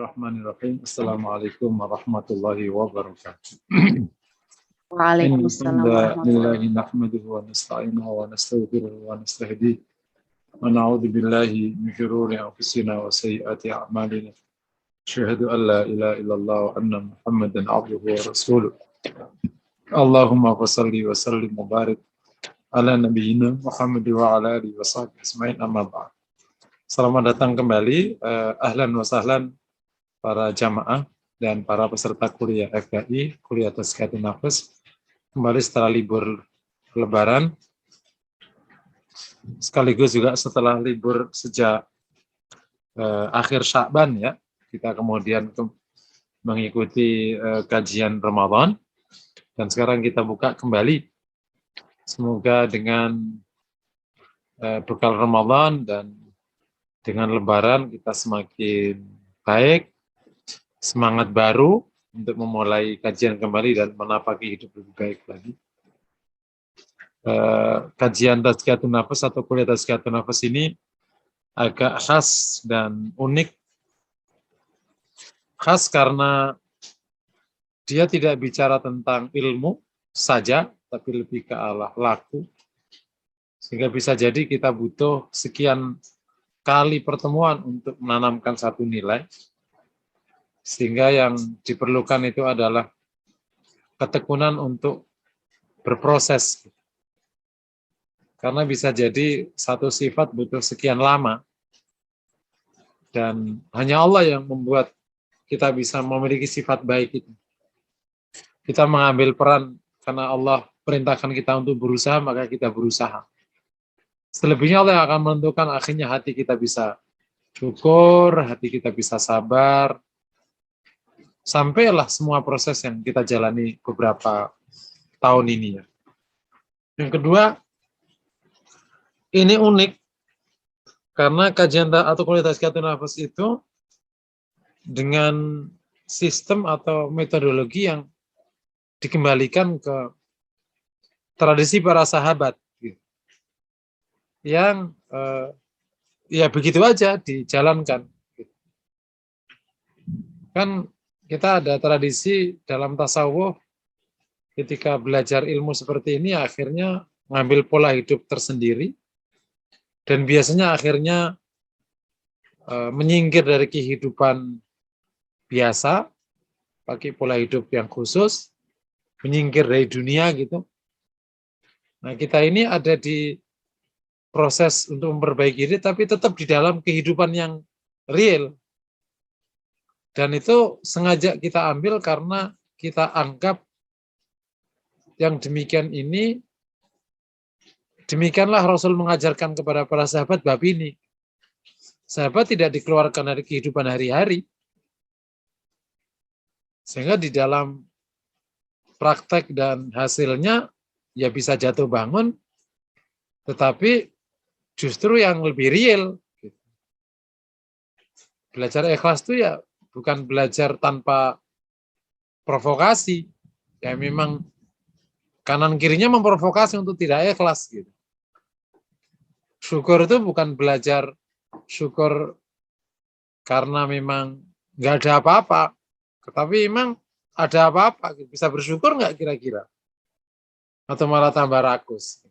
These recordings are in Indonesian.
Bismillahirrahmanirrahim. Assalamualaikum warahmatullahi wabarakatuh. Waalaikumsalam warahmatullahi Innalillahi nahmaduhu wa nasta'inuhu wa nastaghfiruhu wa nastahdihi wa na'udzu billahi min shururi anfusina wa sayyiati a'malina. Asyhadu an la ilaha illallah wa anna Muhammadan 'abduhu wa rasuluh. Allahumma shalli wa sallim wa barik ala nabiyyina Muhammad wa ala alihi wa sahbihi ajmain, amma ba'd. Selamat datang kembali, ahlan wa sahlan para jamaah dan para peserta kuliah FKI, kuliah Tazkiyatun Nafas, kembali setelah libur Lebaran, sekaligus juga setelah libur sejak akhir Sya'ban ya, kita kemudian mengikuti kajian Ramadan, dan sekarang kita buka kembali. Semoga dengan bekal Ramadan dan dengan Lebaran kita semakin baik, semangat baru untuk memulai kajian kembali dan menapaki hidup lebih baik lagi. Kajian Tazkiyatun Nafas atau kuliah Tazkiyatun Nafas ini agak khas dan unik. Khas karena dia tidak bicara tentang ilmu saja, tapi lebih ke arah laku. Sehingga bisa jadi kita butuh sekian kali pertemuan untuk menanamkan satu nilai. Sehingga yang diperlukan itu adalah ketekunan untuk berproses. Karena bisa jadi satu sifat butuh sekian lama. Dan hanya Allah yang membuat kita bisa memiliki sifat baik itu. Kita mengambil peran karena Allah perintahkan kita untuk berusaha, maka kita berusaha. Selebihnya Allah yang akan menentukan, akhirnya hati kita bisa syukur, hati kita bisa sabar, sampailah semua proses yang kita jalani beberapa tahun ini ya. Yang kedua, ini unik karena kajian atau kuliah Tazkiyatun Nafas itu dengan sistem atau metodologi yang dikembalikan ke tradisi para sahabat gitu. Yang ya begitu aja dijalankan gitu. Kan kita ada tradisi dalam tasawuf, ketika belajar ilmu seperti ini akhirnya mengambil pola hidup tersendiri dan biasanya akhirnya menyingkir dari kehidupan biasa, pakai pola hidup yang khusus, menyingkir dari dunia gitu. Nah, kita ini ada di proses untuk memperbaiki diri tapi tetap di dalam kehidupan yang real. Dan itu sengaja kita ambil karena kita anggap yang demikian ini, demikianlah Rasul mengajarkan kepada para sahabat bab ini. Sahabat tidak dikeluarkan dari kehidupan hari-hari. Sehingga di dalam praktek dan hasilnya ya bisa jatuh bangun, tetapi justru yang lebih real. Belajar ikhlas itu ya bukan belajar tanpa provokasi. Ya memang kanan kirinya memprovokasi untuk tidak ikhlas gitu. Syukur itu bukan belajar syukur karena memang nggak ada apa-apa, tetapi memang ada apa-apa. Bisa bersyukur nggak kira-kira? Atau malah tambah rakus?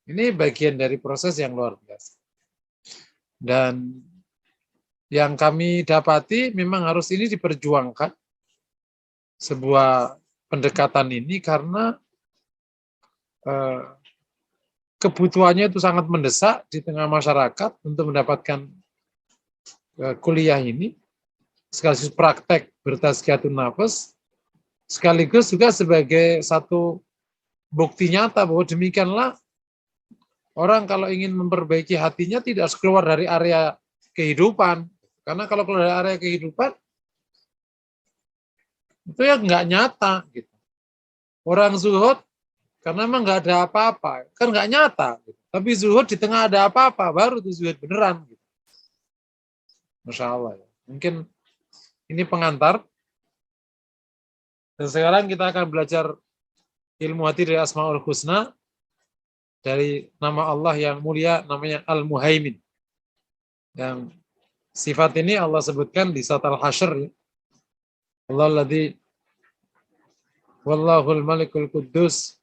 Ini bagian dari proses yang luar biasa. Dan yang kami dapati memang harus ini diperjuangkan sebuah pendekatan ini karena kebutuhannya itu sangat mendesak di tengah masyarakat untuk mendapatkan kuliah ini, sekaligus praktek bertazkiyatun nafas, sekaligus juga sebagai satu bukti nyata bahwa demikianlah orang kalau ingin memperbaiki hatinya tidak harus keluar dari area kehidupan. Karena kalau keluar dari area kehidupan, itu ya nggak nyata. Gitu. Orang zuhud, karena memang nggak ada apa-apa, kan nggak nyata. Gitu. Tapi zuhud di tengah ada apa-apa, baru itu zuhud beneran. Gitu. Masya Allah. Ya. Mungkin ini pengantar. Dan sekarang kita akan belajar ilmu hati dari Asmaul Husna, dari nama Allah yang mulia, namanya Al-Muhaimin. Yang Sifat ini Allah sebutkan di surat Al-Hasyr. Alladzi wallahul malikul quddus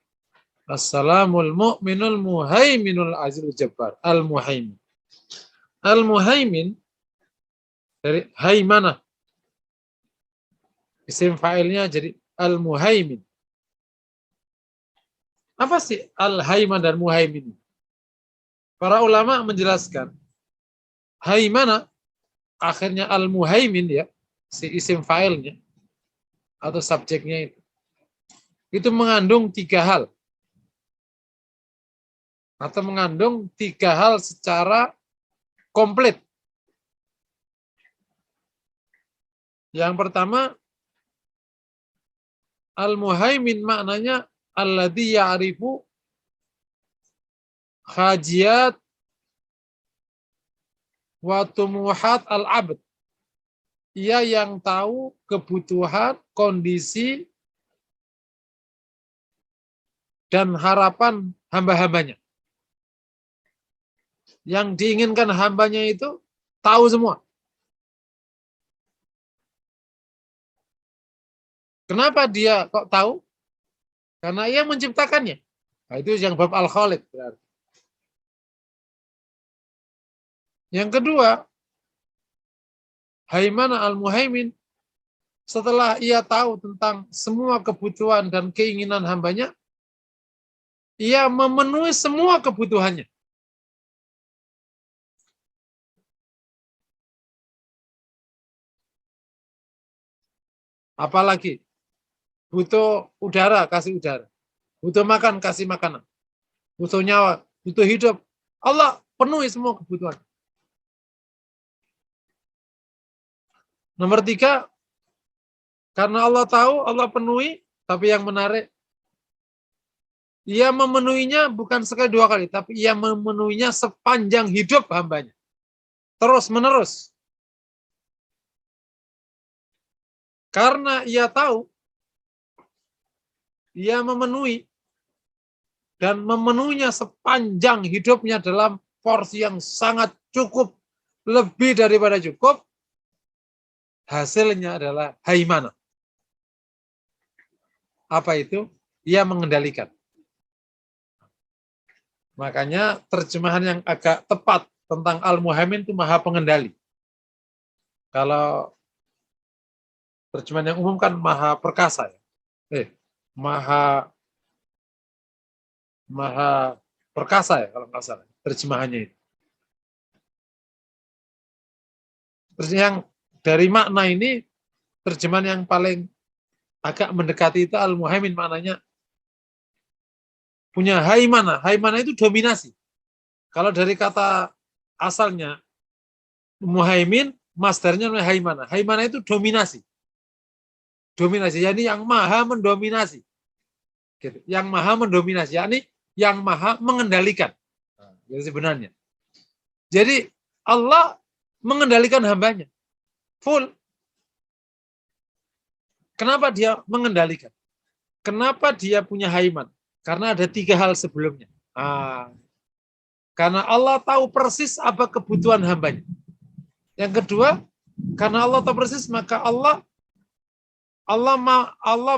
assalamul mu'minul muhaiminul azizul jabbar. Al-muhaimin. Al-muhaimin dari haimanah. Isim fa'ilnya jadi al-muhaimin. Apa sih al-haiman dan muhaimin? Para ulama menjelaskan haimana akhirnya al-muhaimin ya, si isim fa'ilnya atau subjeknya itu mengandung 3 hal atau mengandung 3 hal secara komplit. Yang pertama, al-muhaimin maknanya alladzi ya'rifu hajiyat wa tumuhat al-abd. Ia yang tahu kebutuhan, kondisi, dan harapan hamba-hambanya. Yang diinginkan hambanya itu tahu semua. Kenapa dia kok tahu? Karena ia menciptakannya. Nah, itu yang bab al-khaliq berarti. Yang kedua, haimana al-muhaimin, setelah ia tahu tentang semua kebutuhan dan keinginan hambanya, ia memenuhi semua kebutuhannya. Apalagi butuh udara, kasih udara. Butuh makan, kasih makanan. Butuh nyawa, butuh hidup. Allah penuhi semua kebutuhan. Nomor 3, karena Allah tahu, Allah penuhi, tapi yang menarik, ia memenuhinya bukan sekali 2 kali, tapi ia memenuhinya sepanjang hidup hambanya. Terus menerus. Karena ia tahu, ia memenuhi, dan memenuhinya sepanjang hidupnya dalam porsi yang sangat cukup, lebih daripada cukup, hasilnya adalah haimana. Apa itu? Ia mengendalikan. Makanya terjemahan yang agak tepat tentang al-muhaimin itu maha pengendali. Kalau terjemahan yang umum kan maha perkasa. Maha perkasa ya kalau nggak salah terjemahannya itu. Terus yang dari makna ini terjemahan yang paling agak mendekati itu al-muhaimin maknanya punya haimana. Haimana itu dominasi. Kalau dari kata asalnya muhaimin, masdarnya haimana. Haimana itu dominasi. Dominasi, yakni yang maha mendominasi. Gitu. Yang maha mendominasi, yakni yang maha mengendalikan. Jadi sebenarnya. Jadi Allah mengendalikan hambanya. Full. Kenapa dia mengendalikan? Kenapa dia punya haiman? Karena ada 3 hal sebelumnya. Karena Allah tahu persis apa kebutuhan hambanya. Yang kedua, karena Allah tahu persis, maka Allah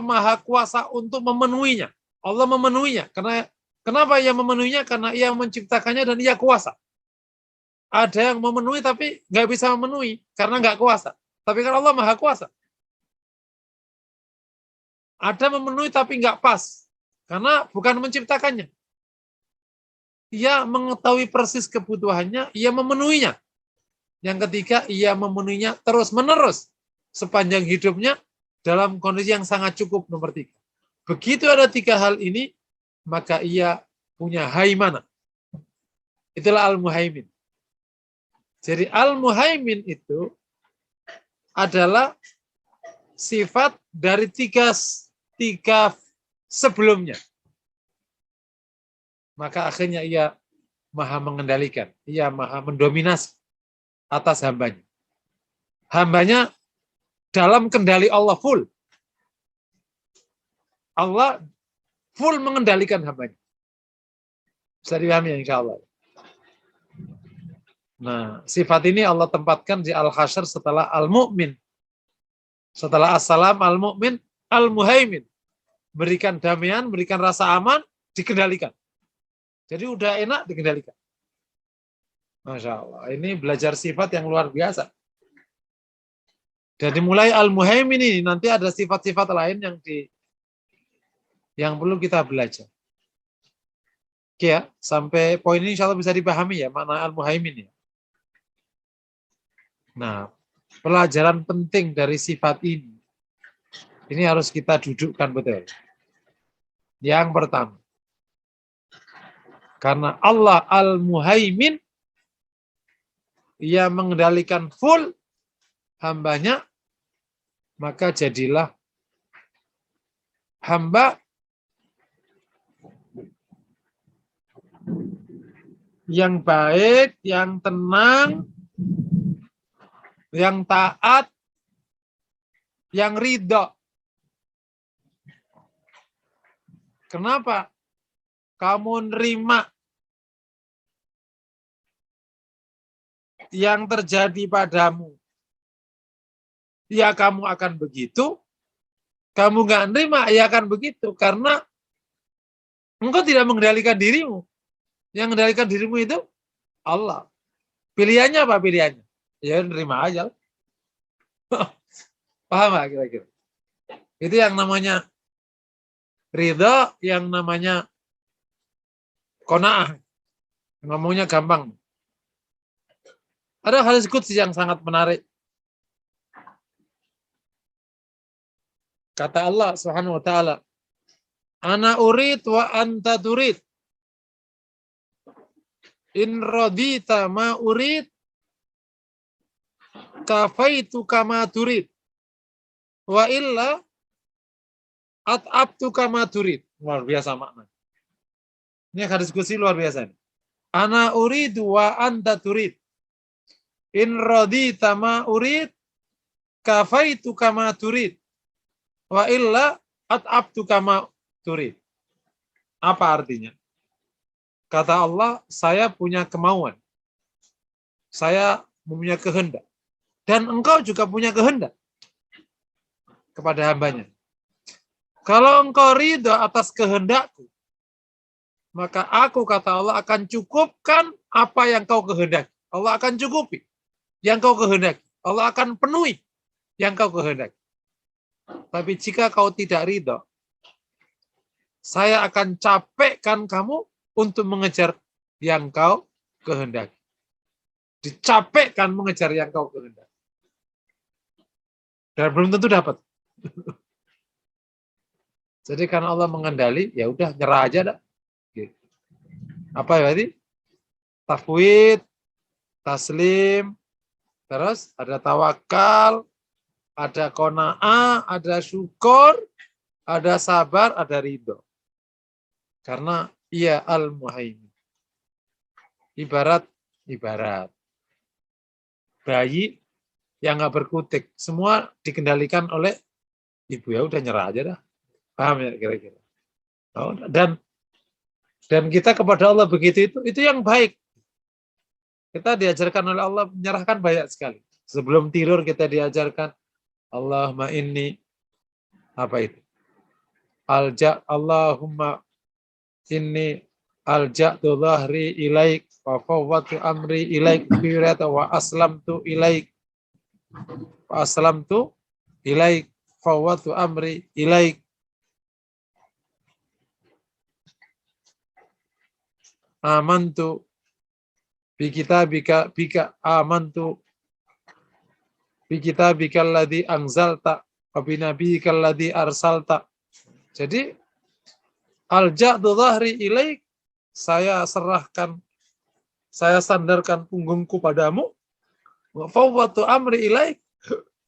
maha kuasa untuk memenuhinya. Allah memenuhinya. Kenapa ia memenuhinya? Karena ia menciptakannya dan ia kuasa. Ada yang memenuhi tapi nggak bisa memenuhi karena nggak kuasa. Tapi kan Allah maha kuasa. Ada memenuhi tapi nggak pas karena bukan menciptakannya. Ia mengetahui persis kebutuhannya, ia memenuhinya. Yang ketiga, ia memenuhinya terus-menerus sepanjang hidupnya dalam kondisi yang sangat cukup. Nomor 3. Begitu ada 3 hal ini, maka ia punya haimana. Itulah al-muhaimin. Jadi al-muhaimin itu adalah sifat dari tiga sebelumnya. Maka akhirnya ia maha mengendalikan, ia maha mendominasi atas hambanya. Hambanya dalam kendali Allah full. Allah full mengendalikan hambanya. Bisa dipahami ya insya Allah. Nah, sifat ini Allah tempatkan di Al-Hasyr setelah Al-Mu'min. Setelah As-Salam, Al-Mu'min, Al-Muhaimin. Berikan damaian, berikan rasa aman, dikendalikan. Jadi udah enak, dikendalikan. Masya Allah. Ini belajar sifat yang luar biasa. Jadi mulai Al-Muhaimin ini, nanti ada sifat-sifat lain yang perlu kita belajar. Oke ya, sampai poin ini insya Allah bisa dipahami ya, makna Al-Muhaimin ya. Nah, pelajaran penting dari sifat ini harus kita dudukkan betul. Yang pertama, karena Allah Al-Muhaimin, Ia mengendalikan full hambanya, maka jadilah hamba yang baik, yang tenang, yang taat, yang ridho. Kenapa? Kamu nerima yang terjadi padamu, ya kamu akan begitu. Kamu nggak nerima, ya akan begitu. Karena engkau tidak mengendalikan dirimu. Yang mengendalikan dirimu itu Allah. Pilihannya apa pilihannya? Ya nerima aja. Paham nggak kira-kira? Itu yang namanya ridho, yang namanya qanaah. Ngomongnya gampang. Ada hadis qudsi yang sangat menarik. Kata Allah Subhanahu wa taala, "Ana urid wa anta turid. In radita ma urid, kafaitu kama turid. Wa illa at'abtu kama turid." Luar biasa makna. Ini hadis qudsi luar biasa. Ana uridu wa anta turid. In radita ma urid, kafaitu kama turid. Wa illa at'abtu kama turid. Apa artinya? Kata Allah, saya punya kemauan. Saya mempunyai kehendak. Dan engkau juga punya kehendak kepada hambanya. Kalau engkau ridho atas kehendakku, maka aku, kata Allah, akan cukupkan apa yang kau kehendaki. Allah akan cukupi yang kau kehendaki. Allah akan penuhi yang kau kehendaki. Tapi jika kau tidak ridho, saya akan capekkan kamu untuk mengejar yang kau kehendaki. Dicapekkan mengejar yang kau kehendaki. Dan belum tentu dapat. Jadi karena Allah mengendali, ya udah nyerah aja dah. Gitu. Apa berarti? Tafwid, taslim, terus ada tawakal, ada qanaah, ada syukur, ada sabar, ada ridho. Karena ia al-muhaimin. Ibarat bayi yang nggak berkutik, semua dikendalikan oleh ibu, ya udah nyerah aja dah. Paham ya kira-kira? Oh, dan kita kepada Allah begitu, itu yang baik. Kita diajarkan oleh Allah menyerahkan banyak sekali. Sebelum tidur kita diajarkan Allahumma inni apa itu? Allahumma inni alja'tu dhahri ilaik wa fawwatu amri ilaik wa aslamtu ilaik fawwatu amri ilaik. Amantu bi kitabika amantu bi kitabika alladzi anzalta wa bi nabiyyika alladzi arsalta. Jadi alja'tu dhahri ilaik, saya serahkan, saya sandarkan punggungku padamu. Wa fawwatu amri ilaik,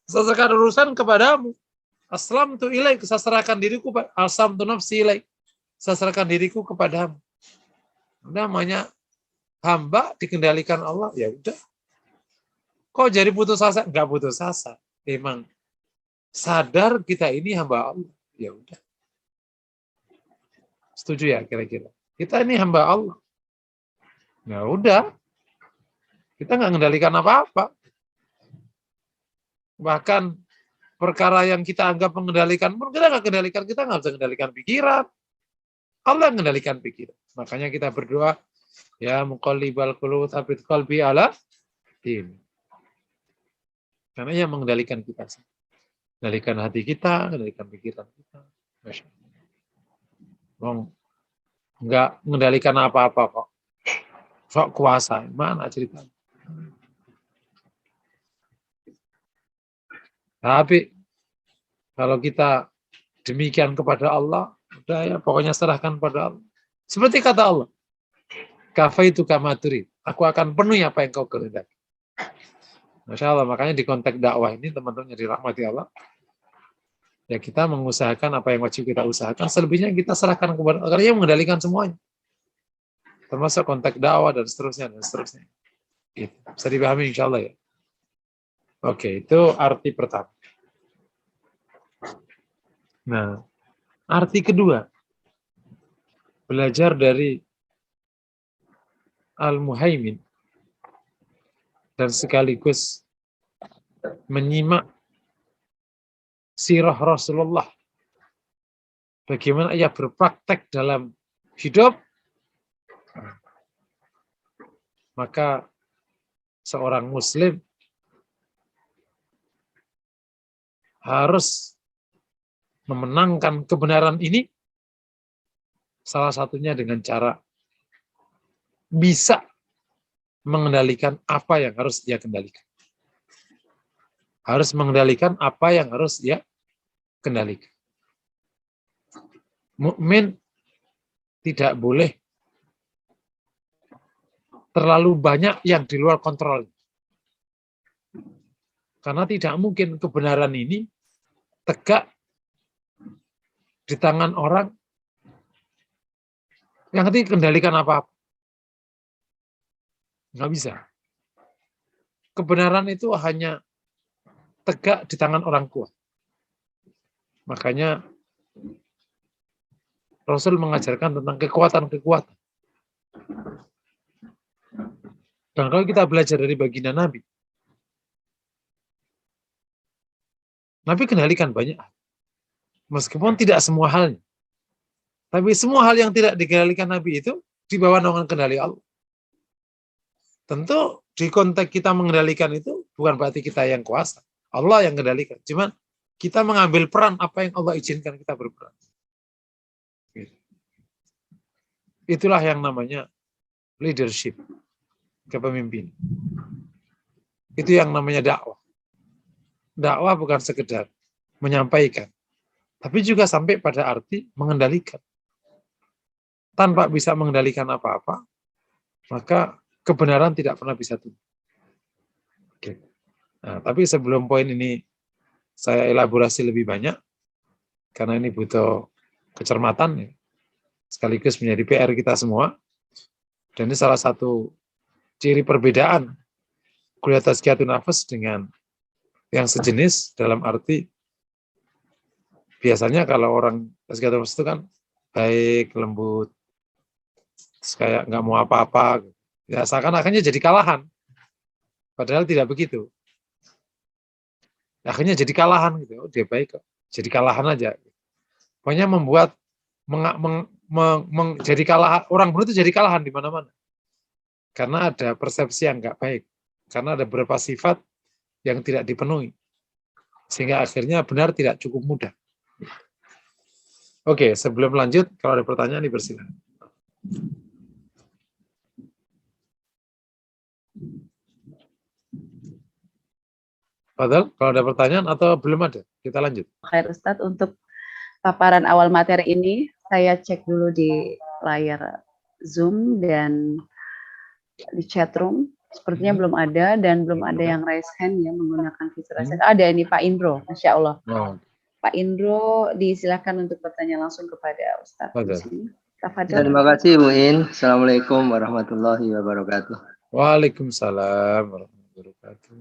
saya serahkan urusan kepadamu. Aslamtu ilaik, saya serahkan diriku, aslamtu nafsi ilaik, saya serahkan diriku kepadamu. Namanya hamba dikendalikan Allah, ya udah. Kok jadi putus asa? Enggak putus asa. Memang sadar kita ini hamba Allah, ya udah. Setuju ya kira-kira? Kita ini hamba Allah. Ya udah. Kita nggak mengendalikan apa-apa. Bahkan perkara yang kita anggap mengendalikan pun kita nggak kendalikan. Kita nggak bisa mengendalikan pikiran. Allah yang mengendalikan pikiran. Makanya kita berdoa, ya muqallibal qulub tsabbit qalbi ala din. Karena yang mengendalikan kita. Mengendalikan hati kita, mengendalikan pikiran kita. Masya Allah. Nggak mengendalikan apa-apa kok. Sok kuasa. Mana ceritanya? Tapi kalau kita demikian kepada Allah, udah ya pokoknya serahkan pada Allah. Seperti kata Allah, kafaitu kama turid. Aku akan penuhi apa yang kau kehendaki. Masya Allah, makanya di konteks dakwah ini teman-teman yang dirahmati Allah, ya kita mengusahakan apa yang wajib kita usahakan, selebihnya kita serahkan kepada Allah, karena Dia mengendalikan semuanya. Termasuk konteks dakwah dan seterusnya. Gitu. Bisa dipahami insya Allah ya. Oke, itu arti pertama. Nah, arti kedua, belajar dari Al-Muhaimin dan sekaligus menyimak sirah Rasulullah. Bagaimana ia berpraktek dalam hidup, maka seorang muslim harus memenangkan kebenaran ini, salah satunya dengan cara bisa mengendalikan apa yang harus dia kendalikan. Harus mengendalikan apa yang harus dia kendalikan. Mukmin tidak boleh terlalu banyak yang di luar kontrol. Karena tidak mungkin kebenaran ini tegak di tangan orang yang nanti kendalikan apa-apa. Nggak bisa. Kebenaran itu hanya tegak di tangan orang kuat. Makanya Rasul mengajarkan tentang kekuatan-kekuatan. Dan kalau kita belajar dari baginda Nabi, Nabi kendalikan banyak. Meskipun tidak semua halnya. Tapi semua hal yang tidak dikendalikan Nabi itu di bawah naungan kendali Allah. Tentu di konteks kita mengendalikan itu bukan berarti kita yang kuasa. Allah yang kendalikan. Cuman kita mengambil peran apa yang Allah izinkan kita berperan. Itulah yang namanya leadership, kepemimpinan. Itu yang namanya dakwah. Dakwah bukan sekedar menyampaikan, tapi juga sampai pada arti mengendalikan. Tanpa bisa mengendalikan apa-apa, maka kebenaran tidak pernah bisa tumbuh. Oke. Nah, tapi sebelum poin ini saya elaborasi lebih banyak, karena ini butuh kecermatan, ya. Sekaligus menjadi PR kita semua. Dan ini salah satu ciri perbedaan kuliah tazkiyatun nafas dengan yang sejenis, dalam arti biasanya kalau orang tazkiyatun nafas itu kan baik, lembut, kayak nggak mau apa-apa, ya seakan-akannya jadi kalahan, padahal tidak begitu. Akhirnya jadi kalahan gitu. Oh, dia baik kok, jadi kalahan aja. Pokoknya membuat jadi kalahan, orang benar itu jadi kalahan di mana-mana. Karena ada persepsi yang nggak baik, karena ada beberapa sifat yang tidak dipenuhi, sehingga akhirnya benar tidak cukup mudah. Oke, sebelum lanjut, kalau ada pertanyaan dipersilakan. Padahal kalau ada pertanyaan atau belum ada, kita lanjut. Khair Ustadz, untuk paparan awal materi ini, saya cek dulu di layar Zoom dan di chat room. Sepertinya belum ada, dan belum ada yang raise hand ya menggunakan fitur raise hand. Ada ini Pak Indro, Masya Allah. Oh. Pak Indro, disilakan untuk bertanya langsung kepada Ustadz di sini. Terima kasih Bu In. Assalamualaikum warahmatullahi wabarakatuh. Waalaikumsalam warahmatullahi wabarakatuh.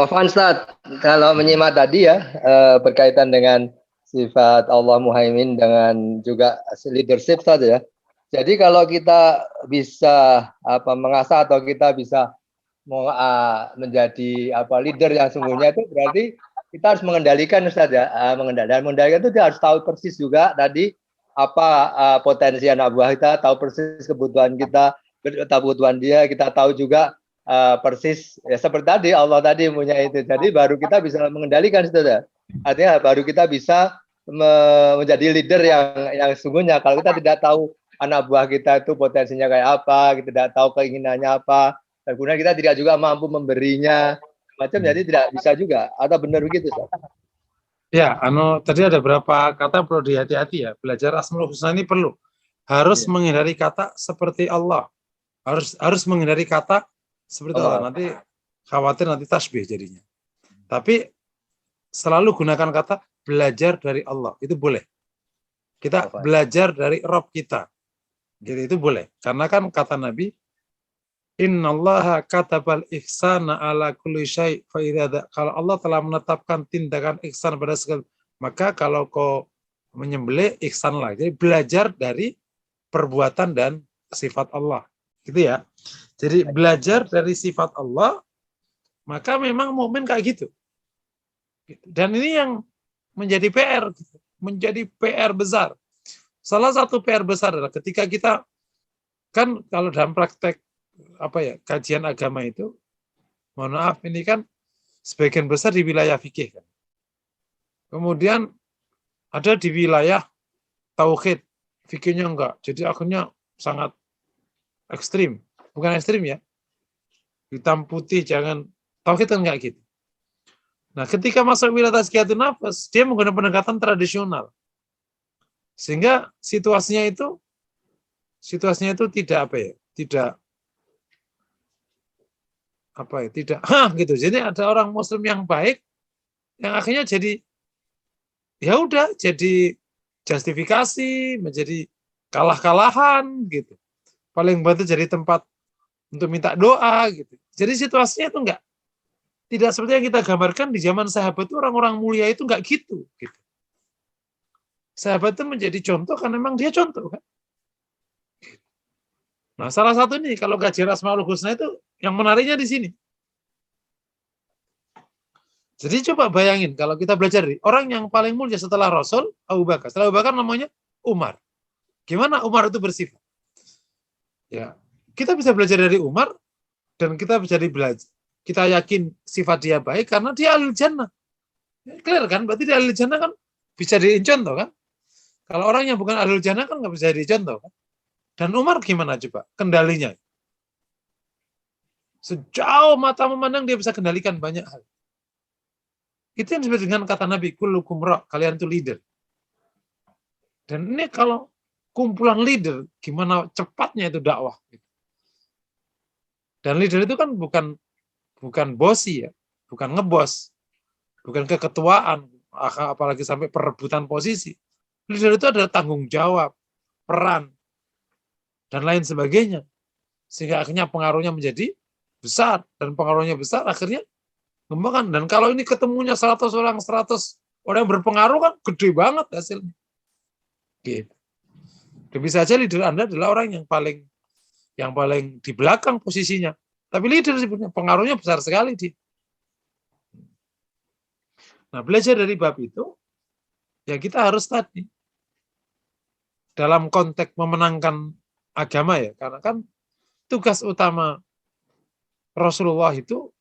Ustadz, kalau menyimak tadi ya, berkaitan dengan sifat Allah Muhaimin dengan juga leadership saja ya. Jadi kalau kita bisa mengasah atau kita bisa mau menjadi leader yang sungguhnya itu berarti kita harus mengendalikan Ustaz ya. Mengendalikan itu dia harus tahu persis juga tadi apa potensi anak buah kita, tahu persis kebutuhan kita, kebutuhan dia, kita tahu juga persis ya seperti tadi Allah tadi punya itu. Jadi baru kita bisa mengendalikan Ustaz ya. Artinya baru kita bisa menjadi leader yang sungguhnya. Kalau kita tidak tahu anak buah kita itu potensinya kayak apa, kita tidak tahu keinginannya apa, dan kemudian kita tidak juga mampu memberinya macam, jadi tidak bisa juga. Atau benar begitu, Ustaz? Ya, tadi ada beberapa kata perlu dihati-hati ya. Belajar Asmaul Husna ini perlu. Harus menghindari kata seperti Allah. Harus menghindari kata seperti Allah. Nanti khawatir nanti tasbih jadinya. Tapi selalu gunakan kata belajar dari Allah. Itu boleh. Kita belajar dari Rabb kita. Jadi itu boleh. Karena kan kata Nabi, Innallaha katabal ihsana ala kulli syai' fa kalau Allah telah menetapkan tindakan ihsan pada segala, maka kalau kau menyembelih ihsanlah. Jadi belajar dari perbuatan dan sifat Allah. Gitu ya. Jadi belajar dari sifat Allah, maka memang mukmin kayak gitu. Dan ini yang menjadi PR, menjadi PR besar. Salah satu PR besar adalah ketika kita kan kalau dalam praktek kajian agama itu, mohon maaf ini kan sebagian besar di wilayah fikih kan. Kemudian ada di wilayah tauhid, fikihnya enggak. Jadi akhirnya sangat ekstrim. Bukan ekstrim ya. Hitam putih jangan, tauhid kan enggak gitu. Nah, ketika masuk wilayah tazkiyatun nafas, dia menggunakan pendekatan tradisional. Sehingga situasinya itu tidak gitu. Jadi ada orang muslim yang baik yang akhirnya jadi ya udah jadi justifikasi, menjadi kalah-kalahan gitu. Paling bantu jadi tempat untuk minta doa gitu. Jadi situasinya itu tidak seperti yang kita gambarkan di zaman sahabat itu, orang-orang mulia itu enggak gitu. Sahabat itu menjadi contoh karena memang dia contoh kan. Nah, salah satu nih kalau kajian Asmaul Husna itu yang menariknya di sini. Jadi coba bayangin kalau kita belajar orang yang paling mulia setelah Rasul, Abu Bakar. Setelah Abu Bakar namanya Umar. Gimana Umar itu bersifat? Ya, kita bisa belajar dari Umar dan kita bisa belajar. Kita yakin sifat dia baik karena dia ahli jannah. Clear kan? Berarti dia ahli jannah kan bisa dicontoh kan? Kalau orang yang bukan ahli jannah kan nggak bisa dicontoh kan? Dan Umar gimana coba kendalinya? Sejauh mata memandang dia bisa kendalikan banyak hal. Itu yang disebut dengan kata Nabi, kullukum ra', kalian itu leader. Dan ini kalau kumpulan leader, gimana cepatnya itu dakwah. Dan leader itu kan bukan bosi ya, bukan ngebos, bukan keketuaan, apalagi sampai perebutan posisi. Leader itu adalah tanggung jawab, peran, dan lain sebagainya. Sehingga akhirnya pengaruhnya menjadi besar, dan pengaruhnya besar akhirnya kembangkan. Dan kalau ini ketemunya 100 orang yang berpengaruh kan gede banget hasilnya. Gitu. Bisa saja leader Anda adalah orang yang paling di belakang posisinya. Tapi leader sebetulnya pengaruhnya besar sekali dia. Nah, belajar dari bab itu, ya kita harus tadi dalam konteks memenangkan agama ya, karena kan tugas utama Rasulullah itu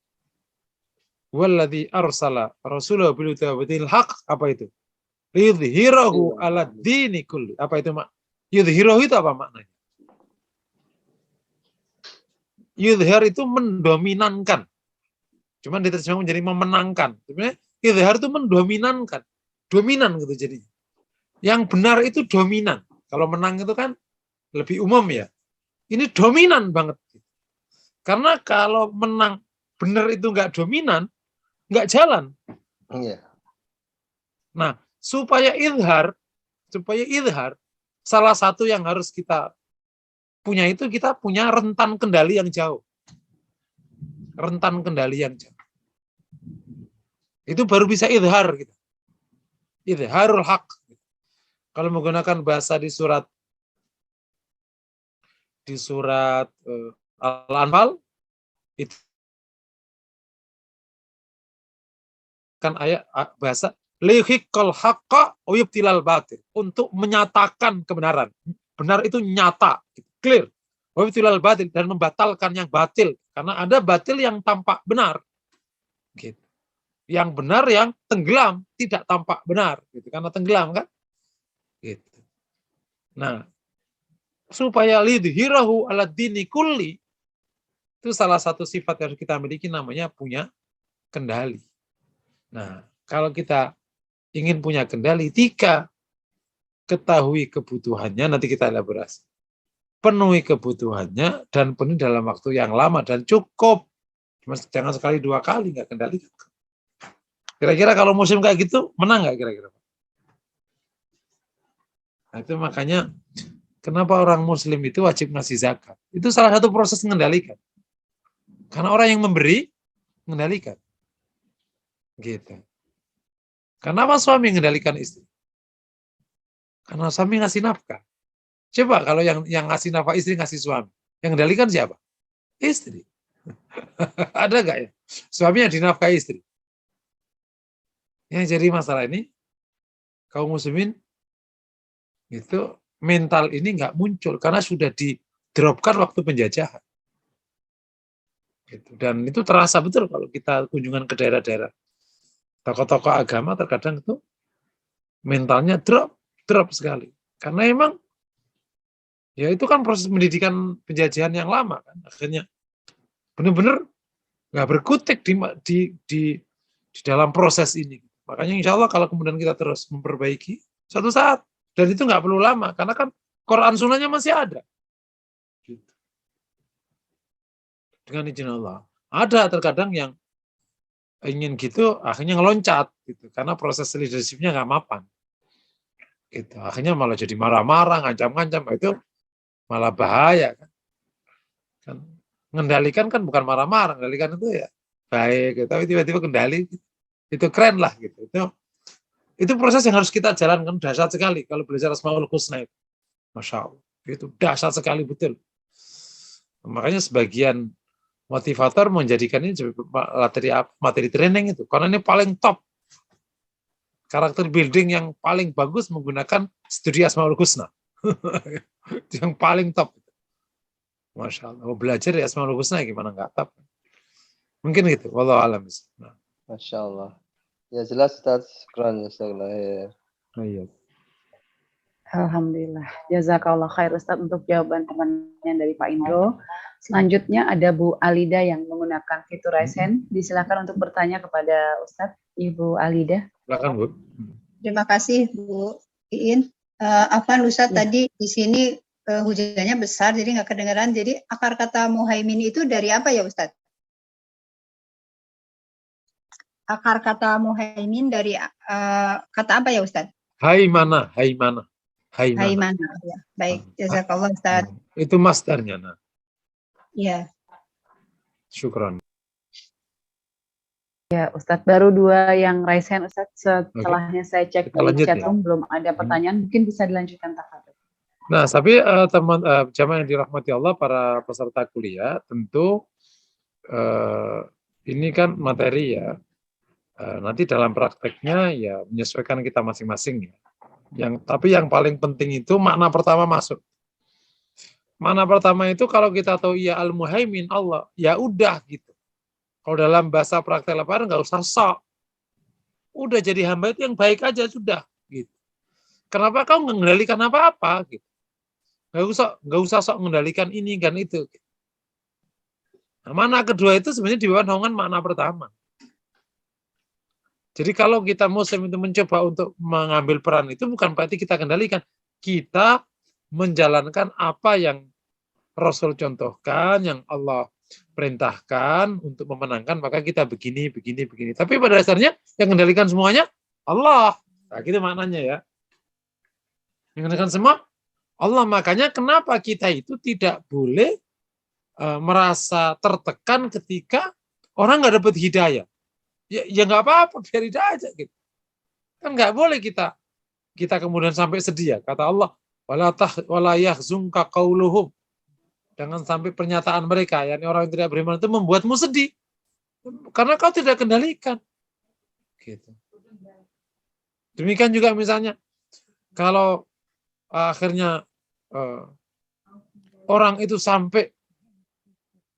walladzi arsala rasulahu bil huda wa dinil haq, apa itu? Yudhhirahu 'ala dini kulli. Apa itu, Mak? Yudhhirahu itu apa maknanya? Yudhhar itu mendominankan. Cuman diterjemahkan menjadi memenangkan. Sebenarnya yudhhar itu mendominankan. Dominan gitu jadinya. Yang benar itu dominan. Kalau menang itu kan lebih umum ya. Ini dominan banget. Karena kalau menang benar itu nggak dominan, nggak jalan. Nah, supaya idhar, salah satu yang harus kita punya itu, kita punya rentan kendali yang jauh. Rentan kendali yang jauh. Itu baru bisa idhar gitu. Idharul haq. Kalau menggunakan bahasa di surat Al-Anfal, itu kan ayat bahasa lihiqal haqqa wa yubtilal batil, untuk menyatakan kebenaran. Benar itu nyata, clear. Wa yubtilal batil, dan membatalkan yang batil, karena ada batil yang tampak benar. Gitu. Yang benar yang tenggelam, tidak tampak benar, gitu, karena tenggelam kan. Gitu. Nah, supaya lidhirahu ala dini kulli, itu salah satu sifat yang kita miliki, namanya punya kendali. Nah, kalau kita ingin punya kendali, 3, ketahui kebutuhannya, nanti kita elaborasi. Penuhi kebutuhannya, dan penuhi dalam waktu yang lama dan cukup. Jangan sekali 2 kali nggak kendali. Kira-kira kalau musim kayak gitu, menang nggak kira-kira? Nah, itu makanya kenapa orang muslim itu wajib ngasih zakat. Itu salah satu proses mengendalikan. Karena orang yang memberi, mengendalikan. Gitu. Kenapa suami mengendalikan istri? Karena suami ngasih nafkah. Coba kalau yang ngasih nafkah istri, ngasih suami. Yang mengendalikan siapa? Istri. Ada nggak ya? Suami yang dinafkahi istri. Yang jadi masalah ini, kaum muslimin itu mental ini nggak muncul karena sudah di-dropkan waktu penjajahan. Gitu. Dan itu terasa betul kalau kita kunjungan ke daerah-daerah. Tokoh-tokoh agama terkadang itu mentalnya drop sekali. Karena emang ya itu kan proses pendidikan penjajahan yang lama kan. Akhirnya benar-benar nggak berkutik di dalam proses ini. Makanya insya Allah kalau kemudian kita terus memperbaiki, suatu saat, dan itu nggak perlu lama, karena kan Quran Sunnahnya masih ada. Gitu. Dengan izin Allah. Ada terkadang yang ingin gitu, akhirnya ngeloncat, gitu, karena proses leadership-nya nggak mapan. Gitu. Akhirnya malah jadi marah-marah, ngancam-ngancam, itu malah bahaya. Kan. Mengendalikan kan bukan marah-marah, mengendalikan itu ya baik, gitu. Tapi tiba-tiba kendali, itu keren lah. Gitu. Itu proses yang harus kita jalankan, dahsyat sekali kalau belajar Asmaul Husna itu. Masya Allah, itu dahsyat sekali betul. Makanya sebagian motivator menjadikan ini materi training itu, karena ini paling top. Karakter building yang paling bagus menggunakan studi Asmaul Husna. Yang paling top. Masya Allah, mau belajar di Asmaul Husna gimana nggak top. Mungkin gitu, wallahu a'lam. Masya Allah. Ya jelas Ustaz, syukran jazakallah. Iya. Alhamdulillah. Jazakallah khair Ustaz untuk jawaban pertanyaan dari Pak Indro. Selanjutnya ada Bu Alida yang menggunakan fitur raise hand. Disilakan untuk bertanya kepada Ustaz, Ibu Alida. Silakan Bu. Terima kasih Bu Iin. Afwan Ustaz, Ya. tadi di sini hujannya besar jadi nggak kedengaran. Jadi akar kata muhaimin itu dari apa ya Ustaz? Akar kata muhaimin dari kata apa ya Ustaz? Haimana. Haimana. Ya. Baik, jazakallah Ustaz. Itu masdarnya. Nah. Iya. Syukran. Ya, Ustadz, baru 2 yang raise hand, Ustadz. Setelahnya saya cek Kita di lanjut, chatroom, belum ada pertanyaan. Mungkin bisa dilanjutkan, Tafadhol. Nah, tapi teman jamaah yang dirahmati Allah, para peserta kuliah, tentu ini kan materi ya. Nanti dalam prakteknya ya menyesuaikan kita masing-masing ya. Tapi yang paling penting itu makna pertama masuk. Makna pertama itu kalau kita tahu ya al-muhaimin Allah, ya udah gitu. Kalau dalam bahasa praktek lapangan nggak usah sok. Udah jadi hamba itu yang baik aja sudah gitu. Kenapa kau nggak mengendalikan apa-apa gitu? Nggak usah sok mengendalikan ini kan itu. Nah, makna kedua itu sebenarnya di bawah naungan makna pertama. Jadi kalau kita muslim itu mencoba untuk mengambil peran itu bukan berarti kita kendalikan. Kita menjalankan apa yang Rasul contohkan, yang Allah perintahkan untuk memenangkan, maka kita begini. Tapi pada dasarnya yang kendalikan semuanya Allah. Nah, gitu maknanya ya. Yang kendalikan semua Allah. Makanya kenapa kita itu tidak boleh merasa tertekan ketika orang nggak dapat hidayah. Ya nggak apa-apa, biar tidak aja gitu. Kan nggak boleh kita kemudian sampai sedih ya. Kata Allah, wala yahzunka qauluhum. Jangan sampai pernyataan mereka, yakni orang yang tidak beriman itu membuatmu sedih. Karena kau tidak kendalikan. Gitu. Demikian juga misalnya kalau akhirnya orang itu sampai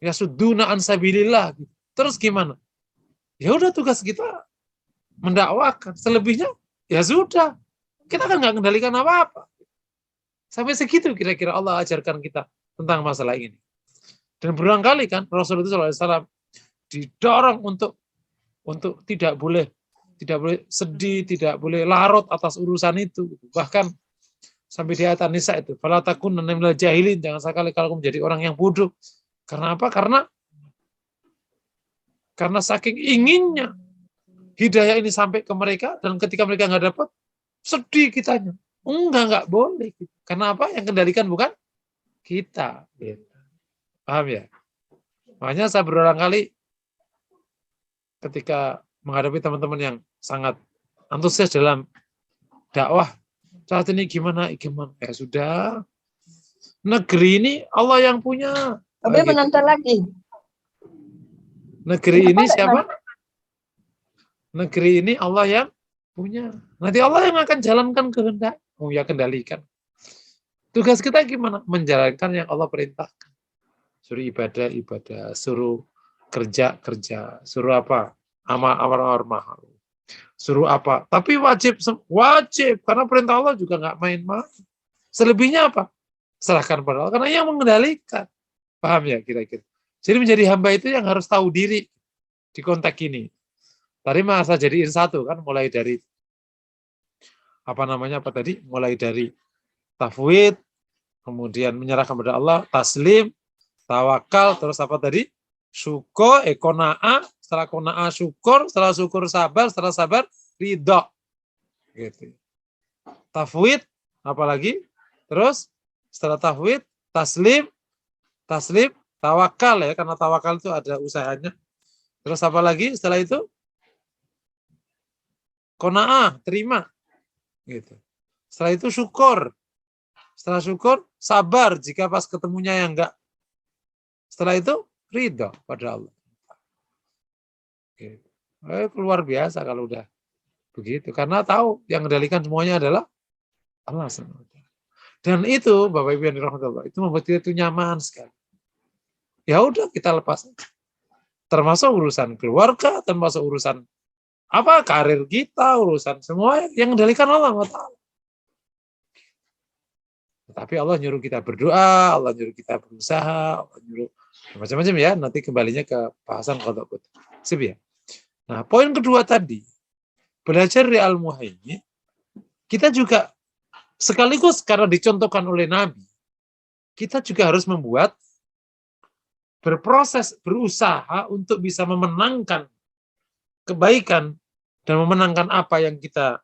ya suduna ansabilillah, gitu. Terus gimana? Ya udah, tugas kita mendakwakan. Selebihnya ya sudah, kita kan nggak kendalikan apa-apa. Sampai segitu kira-kira Allah ajarkan kita tentang masalah ini. Dan berulang kali kan Rasulullah SAW didorong untuk tidak boleh sedih, tidak boleh larut atas urusan itu. Bahkan sampai di ayat An-Nisa itu, fala takunanna minal jahilin, jangan sekali kalau menjadi orang yang bodoh. Karena apa? Karena saking inginnya hidayah ini sampai ke mereka, dan ketika mereka nggak dapat, sedih kitanya. Enggak boleh. Karena apa? Yang kendalikan bukan kita. Paham ya? Makanya saya berulang kali ketika menghadapi teman-teman yang sangat antusias dalam dakwah, saat ini gimana? Ya sudah, negeri ini Allah yang punya. Tapi menonton lagi. Negeri ini siapa? Negeri ini Allah yang punya. Nanti Allah yang akan jalankan kehendak. Oh ya, kendalikan. Tugas kita gimana? Menjalankan yang Allah perintahkan. Suruh ibadah, suruh kerja, suruh apa? Amar ma'ruf. Suruh apa? Tapi wajib, karena perintah Allah juga nggak main-main. Selebihnya apa? Serahkan pada Allah, karena yang mengendalikan. Paham ya kira-kira? Jadi menjadi hamba itu yang harus tahu diri di konteks ini. Tadi masa jadiin satu kan, mulai dari mulai dari tafwid, kemudian menyerahkan kepada Allah, taslim, tawakal, terus apa tadi? Syukur, qanaah, setelah qanaah syukur, setelah syukur sabar, setelah sabar ridho. Gitu. Tafwid, apalagi? Terus setelah tafwid, taslim, tawakal ya, karena tawakal itu ada usahanya. Terus apa lagi setelah itu? Qanaah, terima. Gitu. Setelah itu syukur. Setelah syukur, sabar jika pas ketemunya yang enggak. Setelah itu ridho pada Allah. Gitu. Luar biasa kalau udah begitu. Karena tahu yang mengendalikan semuanya adalah Allah SWT. Dan itu, Bapak Ibu yang dirahmati Allah, itu membuat kita itu nyaman sekali. Ya udah, kita lepas. Termasuk urusan keluarga, termasuk urusan karir kita, urusan semua yang mengendalikan Allah SWT. Tapi Allah nyuruh kita berdoa, Allah nyuruh kita berusaha, Allah nyuruh macam-macam ya. Nanti kembalinya ke bahasan qada qadar. Sip ya. Nah, poin kedua tadi, belajar dari Al-Muhaimin, kita juga sekaligus karena dicontohkan oleh Nabi, kita juga harus berproses, berusaha untuk bisa memenangkan kebaikan dan memenangkan apa yang kita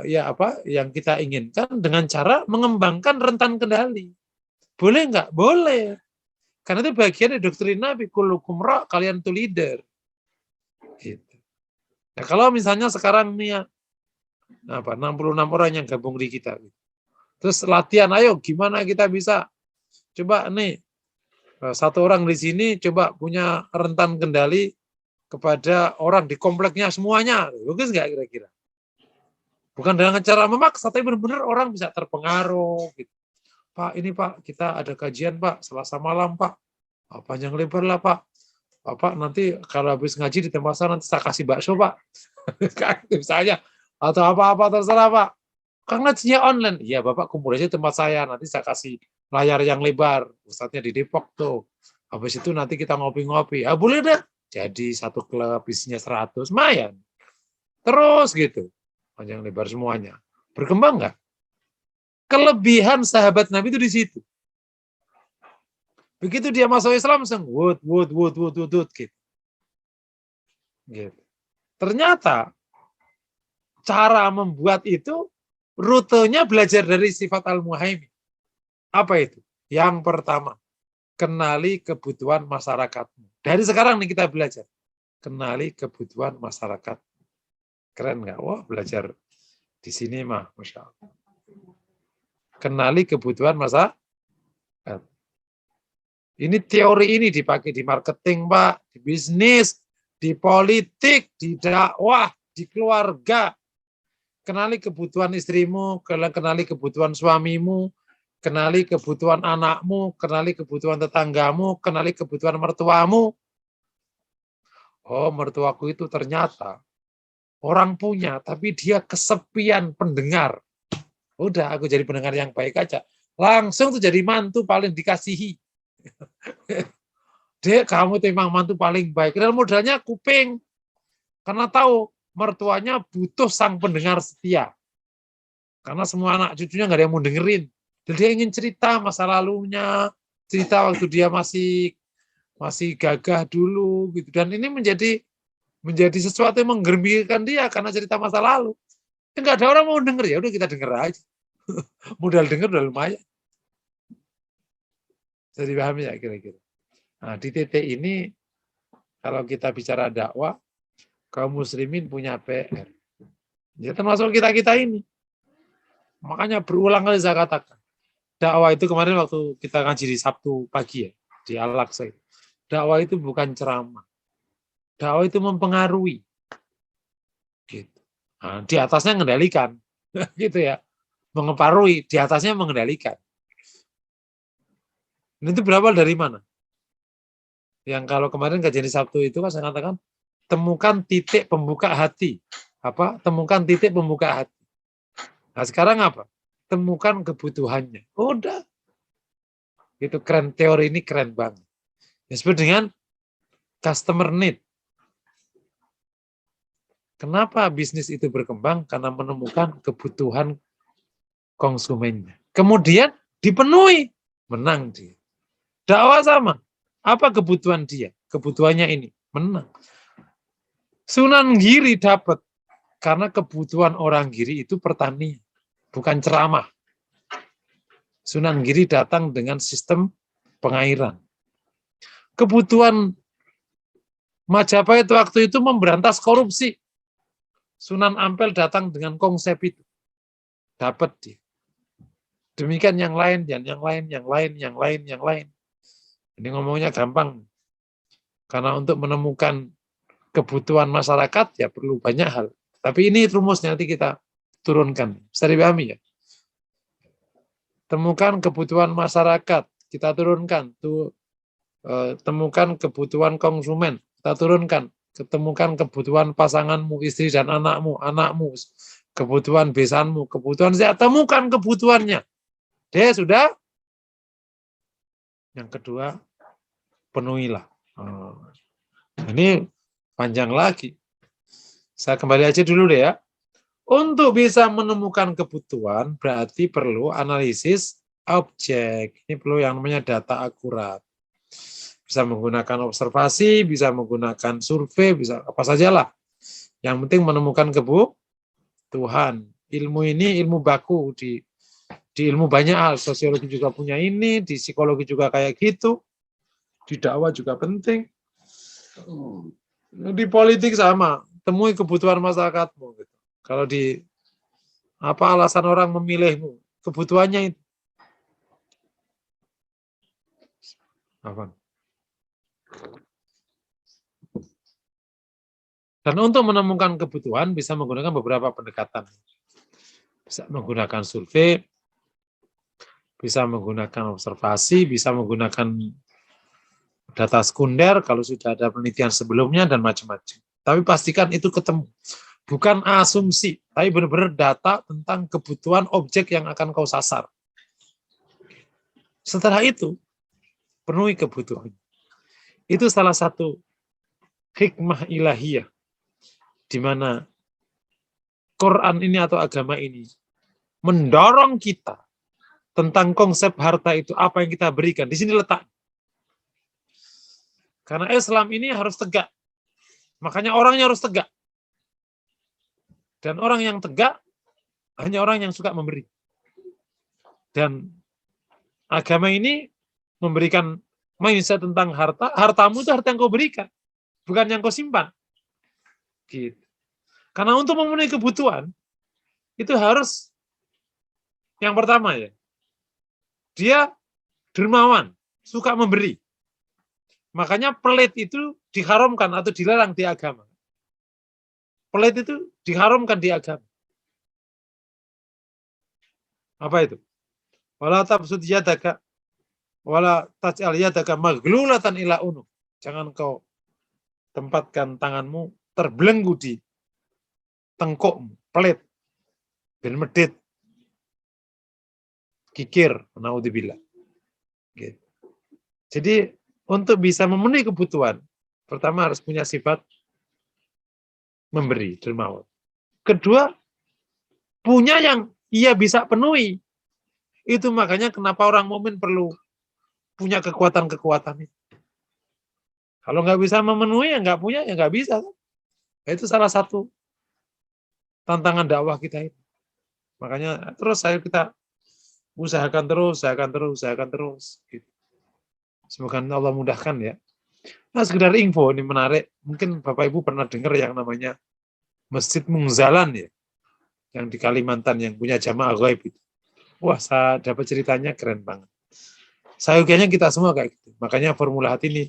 yang kita inginkan dengan cara mengembangkan rentan kendali. Boleh nggak? Boleh. Karena itu bagian dari doktrin Nabi, kullukum ra', kalian itu leader. Gitu. Nah, kalau misalnya sekarang nih ya, 66 orang yang gabung di kita. Terus latihan, ayo gimana kita bisa coba nih satu orang di sini coba punya rentan kendali kepada orang di kompleknya semuanya. Bagus nggak kira-kira? Bukan dengan cara memaksa, tapi benar-benar orang bisa terpengaruh. Gitu. Pak, ini Pak, kita ada kajian Pak, Selasa malam Pak. Panjang lebar lah Pak. Pak, nanti kalau habis ngaji di tempat saya, nanti saya kasih bakso Pak. Misalnya. Atau apa-apa terserah Pak. Karena ngajinya online. Iya Bapak kumpul aja di tempat saya, nanti saya kasih layar yang lebar. Ustadznya di Depok tuh. Habis itu nanti kita ngopi-ngopi. Boleh deh. Jadi satu klub isinya 100, lumayan. Terus gitu. Panjang lebar semuanya. Berkembang nggak? Kelebihan sahabat Nabi itu di situ. Begitu dia masuk Islam, langsung wud gitu. Ternyata cara membuat itu rutenya belajar dari sifat Al-Muhaimin. Apa itu? Yang pertama, kenali kebutuhan masyarakatmu. Dari sekarang nih kita belajar. Kenali kebutuhan masyarakat. Keren nggak? Wah, belajar di sini mah, Masya Allah. Kenali kebutuhan masyarakat. Ini teori ini dipakai di marketing, Pak, di bisnis, di politik, di dakwah, di keluarga. Kenali kebutuhan istrimu, kenali kebutuhan suamimu, kenali kebutuhan anakmu, kenali kebutuhan tetanggamu, kenali kebutuhan mertuamu. Oh, mertuaku itu ternyata orang punya, tapi dia kesepian pendengar. Udah, aku jadi pendengar yang baik aja. Langsung tuh jadi mantu paling dikasihi. Dek, kamu tuh emang mantu paling baik. Dan modalnya kuping. Karena tahu mertuanya butuh sang pendengar setia. Karena semua anak cucunya nggak ada yang mau dengerin. Dan dia ingin cerita masa lalunya, cerita waktu dia masih gagah dulu gitu. Dan ini menjadi sesuatu yang menggembirakan dia karena cerita masa lalu. Enggak ada orang mau denger, ya udah kita denger aja. Modal denger udah lumayan. Bisa dipahami ya kira-kira. Nah, di titik ini kalau kita bicara dakwah, kaum muslimin punya PR. Ya termasuk kita-kita ini. Makanya berulang kali saya katakan. Dakwah itu kemarin waktu kita ngaji di Sabtu pagi ya, di Al-Aqsa. Dakwah itu bukan ceramah. Dakwah itu mempengaruhi. Gitu. Nah, di atasnya mengendalikan. Gitu ya. Mengepengaruhi, di atasnya mengendalikan. Dan itu berawal dari mana? Yang kalau kemarin kajian di Sabtu itu kan saya katakan, temukan titik pembuka hati. Apa? Temukan titik pembuka hati. Nah sekarang apa? Temukan kebutuhannya. Udah. Itu keren, teori ini keren banget. Disebut dengan customer need. Kenapa bisnis itu berkembang? Karena menemukan kebutuhan konsumennya. Kemudian dipenuhi, menang dia. Dakwah sama. Apa kebutuhan dia? Kebutuhannya ini, menang. Sunan Giri dapat karena kebutuhan orang Giri itu pertanian, bukan ceramah. Sunan Giri datang dengan sistem pengairan. Kebutuhan Majapahit waktu itu memberantas korupsi. Sunan Ampel datang dengan konsep itu. Dapat dia. Demikian yang lain, dan yang lain, yang lain, yang lain, yang lain. Ini ngomongnya gampang. Karena untuk menemukan kebutuhan masyarakat ya perlu banyak hal. Tapi ini rumusnya nanti kita turunkan. Bisa dipahami ya? Temukan kebutuhan masyarakat, kita turunkan. Temukan kebutuhan konsumen, kita turunkan. Ketemukan kebutuhan pasanganmu, istri dan anakmu, kebutuhan besanmu, kebutuhan saya temukan kebutuhannya. Dia sudah. Yang kedua, penuhilah. Ini panjang lagi. Saya kembali aja dulu deh ya. Untuk bisa menemukan kebutuhan berarti perlu analisis objek. Ini perlu yang namanya data akurat. Bisa menggunakan observasi, bisa menggunakan survei, bisa apa sajalah. Yang penting menemukan kebutuhan. Ilmu ini ilmu baku di ilmu banyak hal. Sosiologi juga punya ini, di psikologi juga kayak gitu. Di dakwah juga penting. Di politik sama, temui kebutuhan masyarakatmu. Gitu. Kalau di apa alasan orang memilihmu, kebutuhannya itu. Apa? Dan untuk menemukan kebutuhan bisa menggunakan beberapa pendekatan. Bisa menggunakan survei, bisa menggunakan observasi, bisa menggunakan data sekunder kalau sudah ada penelitian sebelumnya dan macam-macam. Tapi pastikan itu ketemu. Bukan asumsi, tapi benar-benar data tentang kebutuhan objek yang akan kau sasar. Setelah itu, penuhi kebutuhan. Itu salah satu hikmah ilahiyah, di mana Quran ini atau agama ini mendorong kita tentang konsep harta itu, apa yang kita berikan. Di sini letak. Karena Islam ini harus tegak. Makanya orangnya harus tegak. Dan orang yang tegak hanya orang yang suka memberi. Dan agama ini memberikan mindset tentang harta. Hartamu itu harta yang kau berikan, bukan yang kau simpan. Gitu. Karena untuk memenuhi kebutuhan itu harus yang pertama ya, dia dermawan, suka memberi. Makanya pelit itu diharamkan atau dilarang di agama. Pelit itu diharamkan di agama. Apa itu? Wala tabsut yadaka wala taj'al yadaka maghlulatan ila unuk. Jangan kau tempatkan tanganmu terbelenggu di tengkukmu, pelit, ben medit, kikir, naudzubillah. Gitu. Jadi untuk bisa memenuhi kebutuhan, pertama harus punya sifat memberi, dermawan. Kedua, punya yang ia bisa penuhi. Itu makanya kenapa orang mukmin perlu punya kekuatan-kekuatan itu. Kalau nggak bisa memenuhi, ya nggak punya, ya nggak bisa. Itu salah satu tantangan dakwah kita itu. Makanya terus kita usahakan terus. Gitu. Semoga Allah mudahkan ya. Nah, sekedar info ini menarik. Mungkin Bapak Ibu pernah dengar yang namanya Masjid Mungzalan ya, yang di Kalimantan yang punya jamaah ghaib itu. Wah, saya dapat ceritanya keren banget. Sayangnya kita semua kayak gitu. Makanya Formula Hati ini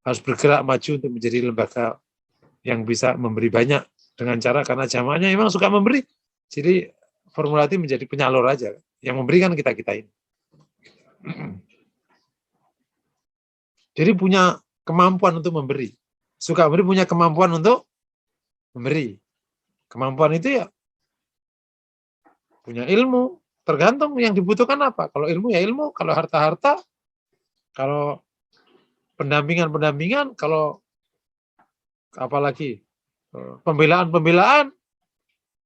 harus bergerak maju untuk menjadi lembaga yang bisa memberi banyak dengan cara karena jamaahnya memang suka memberi. Jadi Formula Hati menjadi penyalur aja. Yang memberikan kita-kita ini. Jadi punya kemampuan untuk memberi. Suka memberi punya kemampuan untuk memberi. Kemampuan itu ya punya ilmu. Tergantung yang dibutuhkan apa. Kalau ilmu ya ilmu, kalau harta-harta, kalau pendampingan-pendampingan, kalau apalagi pembelaan-pembelaan,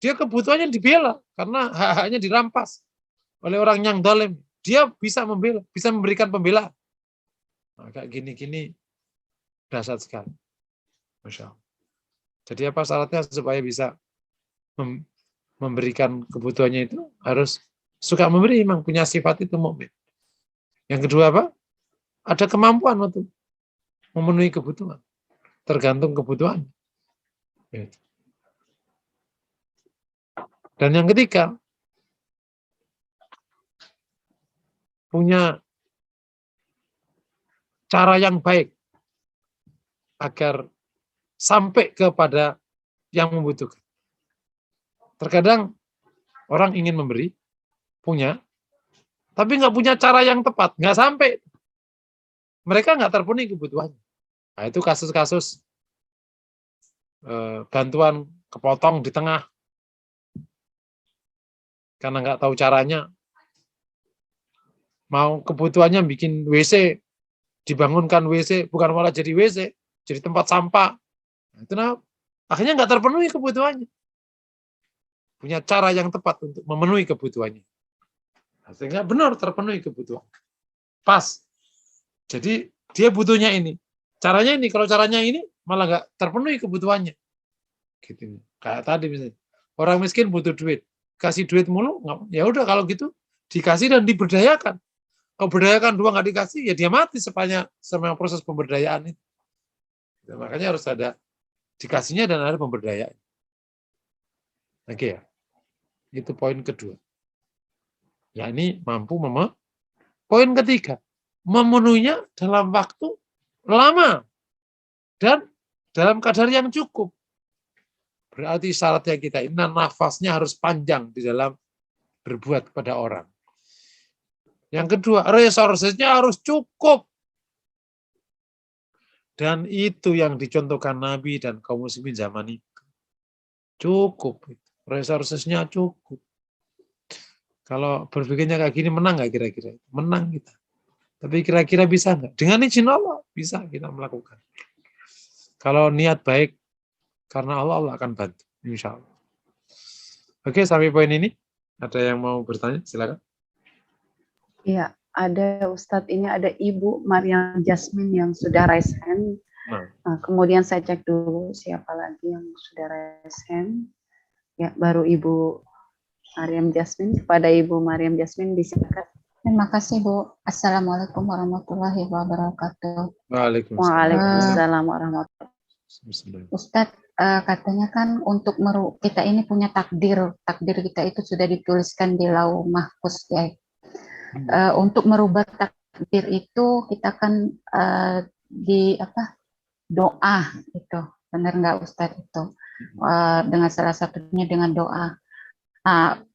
dia kebutuhannya dibela karena hak-haknya dirampas oleh orang yang zalim. Dia bisa membela, bisa memberikan pembelaan. Nah, kayak gini-gini dahsyat sekali. Masya Allah. Jadi apa syaratnya supaya bisa memberikan kebutuhannya itu harus suka memberi, memang punya sifat itu mukmin. Yang kedua apa? Ada kemampuan untuk memenuhi kebutuhan. Tergantung kebutuhan. Dan yang ketiga, punya cara yang baik agar sampai kepada yang membutuhkan. Terkadang orang ingin memberi, punya, tapi nggak punya cara yang tepat, nggak sampai. Mereka nggak terpenuhi kebutuhannya. Nah, itu kasus-kasus bantuan kepotong di tengah karena nggak tahu caranya. Mau kebutuhannya bikin WC, dibangunkan WC, bukan malah jadi WC, jadi tempat sampah. Nah, itu akhirnya nggak terpenuhi kebutuhannya. Punya cara yang tepat untuk memenuhi kebutuhannya. Sehingga benar terpenuhi kebutuhan. Pas. Jadi dia butuhnya ini. Caranya ini, kalau caranya ini malah nggak terpenuhi kebutuhannya. Gitu. Kayak tadi misalnya. Orang miskin butuh duit. Kasih duit mulu, ya udah kalau gitu dikasih dan diberdayakan. Kalau berdayakan dua nggak dikasih, ya dia mati sepanjang proses pemberdayaan itu. Makanya harus ada dikasihnya dan ada pemberdayaan. Oke ya. Itu poin kedua. Ya ini mampu Poin ketiga, memenuhinya dalam waktu lama dan dalam kadar yang cukup. Berarti syaratnya kita ini nafasnya harus panjang di dalam berbuat kepada orang. Yang kedua, resources-nya harus cukup. Dan itu yang dicontohkan Nabi dan kaum muslimin zaman itu. Cukup. Resources-nya cukup. Kalau berpikirnya kayak gini, menang nggak kira-kira? Menang kita. Tapi kira-kira bisa nggak? Dengan izin Allah, bisa kita melakukan. Kalau niat baik, karena Allah akan bantu. Insya Allah. Oke, sampai poin ini. Ada yang mau bertanya? Silakan. Iya, ada Ustadz, ini ada Ibu Mariam Jasmine yang sudah raise hand. Nah, kemudian saya cek dulu siapa lagi yang sudah raise hand. Ya, baru Ibu Mariam Jasmine. Kepada Ibu Mariam Jasmine disilakan. Terima kasih Bu. Assalamualaikum warahmatullahi wabarakatuh. Waalaikumsalam warahmatullahi wabarakatuh. Ustadz, katanya kan untuk kita ini punya takdir kita itu sudah dituliskan di Lauh Mahfuz ya. Untuk merubah takdir itu kita kan doa itu. Benar nggak Ustadz itu? Dengan salah satunya dengan doa.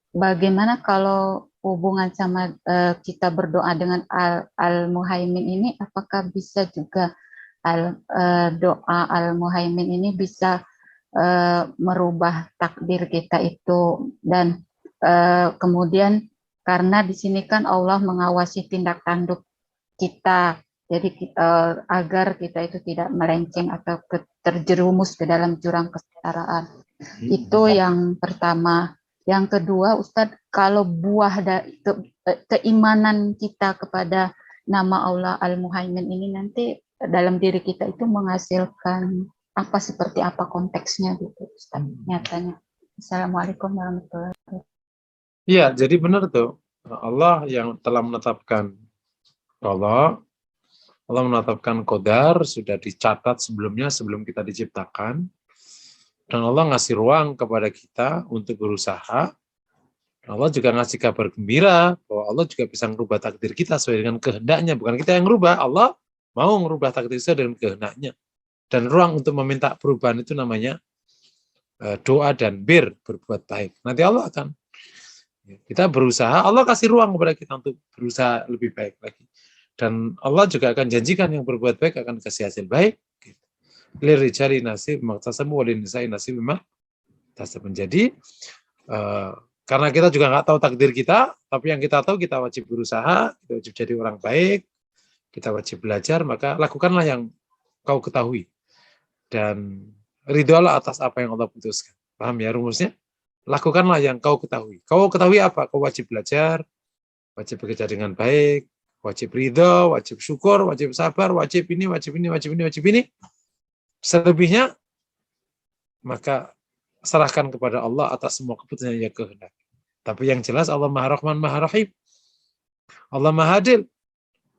Bagaimana kalau hubungan sama kita berdoa dengan Al-Muhaimin ini, apakah bisa juga doa Al-Muhaimin ini bisa merubah takdir kita itu, dan kemudian karena di sini kan Allah mengawasi tindak tanduk kita, jadi agar kita itu tidak melenceng atau terjerumus ke dalam jurang kesetaraan. Itu yang pertama. Yang kedua, Ustadz, kalau buah keimanan kita kepada nama Allah Al-Muhaimin ini nanti dalam diri kita itu menghasilkan apa, seperti apa konteksnya gitu, Ustadz, nyatanya. Assalamualaikum warahmatullahi wabarakatuh. Iya, jadi benar tuh. Allah yang telah menetapkan Allah menetapkan qadar, sudah dicatat sebelumnya, sebelum kita diciptakan. Dan Allah ngasih ruang kepada kita untuk berusaha. Allah juga ngasih kabar gembira bahwa Allah juga bisa merubah takdir kita sesuai dengan kehendaknya. Bukan kita yang merubah, Allah mau merubah takdir sesuai dengan kehendaknya. Dan ruang untuk meminta perubahan itu namanya doa dan berbuat baik. Nanti Allah akan, kita berusaha, Allah kasih ruang kepada kita untuk berusaha lebih baik lagi. Dan Allah juga akan janjikan yang berbuat baik akan kasih hasil baik. Lirijali nasib maktasamu walinisai nasib memang tasab. Menjadi karena kita juga nggak tahu takdir kita, tapi yang kita tahu kita wajib berusaha, kita wajib jadi orang baik, kita wajib belajar, maka lakukanlah yang kau ketahui dan ridholah atas apa yang Allah putuskan. Paham ya rumusnya? Lakukanlah yang kau ketahui. Kau ketahui apa? Kau wajib belajar, wajib bekerja dengan baik, wajib ridho, wajib syukur, wajib sabar, wajib ini, wajib ini, wajib ini, wajib ini. Selebihnya, maka serahkan kepada Allah atas semua keputusan yang kehendaki. Tapi yang jelas Allah Maha Rahman, Maha Rahim. Allah Maha Adil.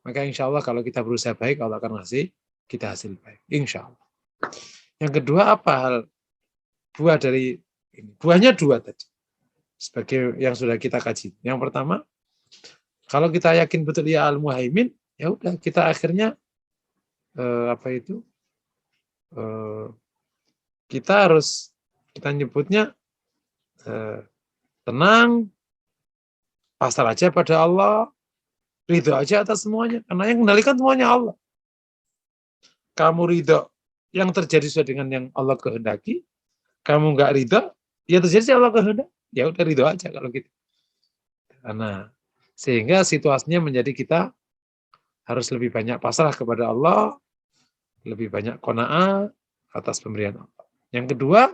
Maka insya Allah kalau kita berusaha baik, Allah akan ngasih kita hasil baik. Insya Allah. Yang kedua, apa hal buah dari ini? Buahnya dua tadi. Sebagai yang sudah kita kaji. Yang pertama, kalau kita yakin betul ya Al-Muhaimin, ya udah kita akhirnya kita harus, kita nyebutnya tenang, pasrah aja pada Allah, ridho aja atas semuanya, karena yang mengendalikan semuanya Allah. Kamu ridho, yang terjadi sesuai dengan yang Allah kehendaki. Kamu nggak ridho, ya terjadi Allah kehendaki. Ya udah ridho aja kalau gitu. Karena sehingga situasinya menjadi kita harus lebih banyak pasrah kepada Allah, lebih banyak qanaah atas pemberian Allah. Yang kedua,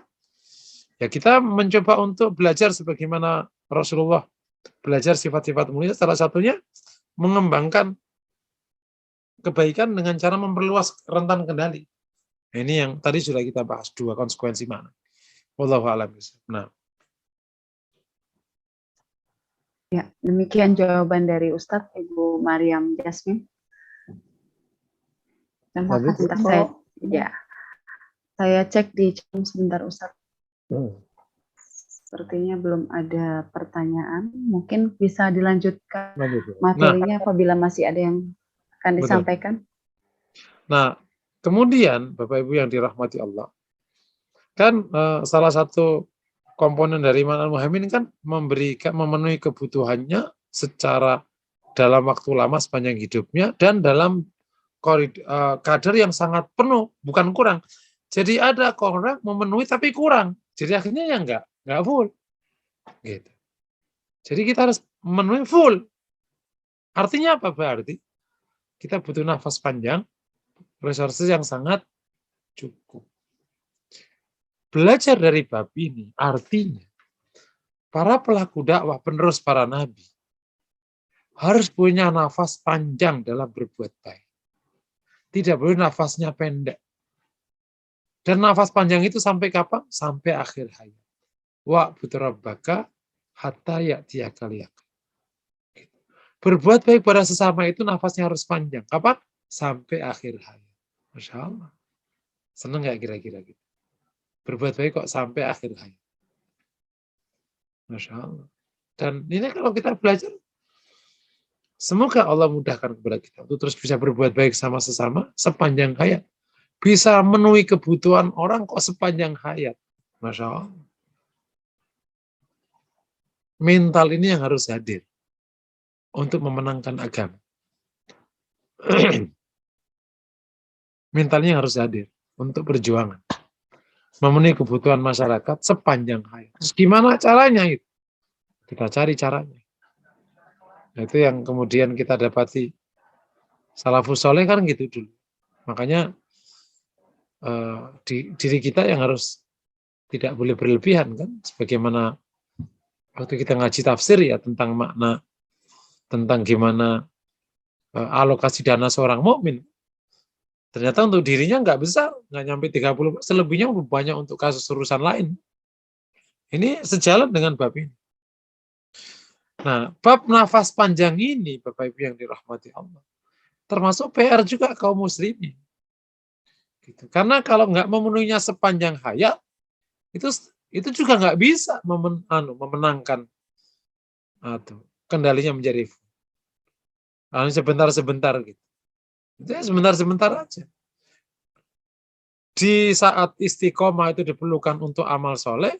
ya kita mencoba untuk belajar sebagaimana Rasulullah belajar sifat-sifat mulia, salah satunya mengembangkan kebaikan dengan cara memperluas rentan kendali. Nah, ini yang tadi sudah kita bahas, dua konsekuensi mana. Wallahu a'lam. Nah. Ya, demikian jawaban dari Ustadz Ibu Mariam Jasmine. Terima kasih. Saya cek di chat sebentar Ustadz. Sepertinya belum ada pertanyaan. Mungkin bisa dilanjutkan materinya apabila masih ada yang akan disampaikan. Nah, kemudian Bapak Ibu yang dirahmati Allah, kan salah satu komponen dari iman Al-Muhaimin kan memenuhi kebutuhannya secara dalam waktu lama sepanjang hidupnya dan dalam kadar yang sangat penuh, bukan kurang. Jadi ada orang memenuhi tapi kurang. Jadi akhirnya ya enggak full. Gitu. Jadi kita harus memenuhi full. Artinya apa berarti? Kita butuh nafas panjang, resources yang sangat cukup. Belajar dari bab ini artinya para pelaku dakwah penerus para nabi harus punya nafas panjang dalam berbuat baik. Tidak boleh nafasnya pendek. Dan nafas panjang itu sampai kapan? Sampai akhir hayat. Wa'budu rabbaka hatta ya'tiyakal yaqin. Berbuat baik pada sesama itu nafasnya harus panjang. Kapan? Sampai akhir hayat. Masya Allah. Senang nggak kira-kira gitu? Berbuat baik kok sampai akhir hayat. Masya Allah. Dan ini kalau kita belajar, semoga Allah mudahkan kepada kita untuk terus bisa berbuat baik sama sesama sepanjang hayat. bisa memenuhi kebutuhan orang kok sepanjang hayat. Masya Allah. Mental ini yang harus hadir untuk memenangkan agama. Mentalnya harus hadir untuk perjuangan. Memenuhi kebutuhan masyarakat sepanjang hayat. Terus gimana caranya itu? Kita cari caranya. Nah, itu yang kemudian kita dapati salafus soleh kan gitu dulu. Makanya diri kita yang harus tidak boleh berlebihan kan. Sebagaimana waktu kita ngaji tafsir ya tentang makna, tentang gimana alokasi dana seorang mukmin. Ternyata untuk dirinya nggak besar, nggak nyampe 30%, selebihnya banyak untuk kasus urusan lain. Ini sejalan dengan bab ini. Nah, bab nafas panjang ini, Bapak Ibu yang dirahmati Allah, termasuk PR juga kaum muslimin. Gitu. Karena kalau nggak memenuhinya sepanjang hayat, itu juga nggak bisa memenangkan kendalinya menjadi sebentar-sebentar gitu. Itu ya sebentar-sebentar aja. Di saat istiqomah itu diperlukan untuk amal soleh,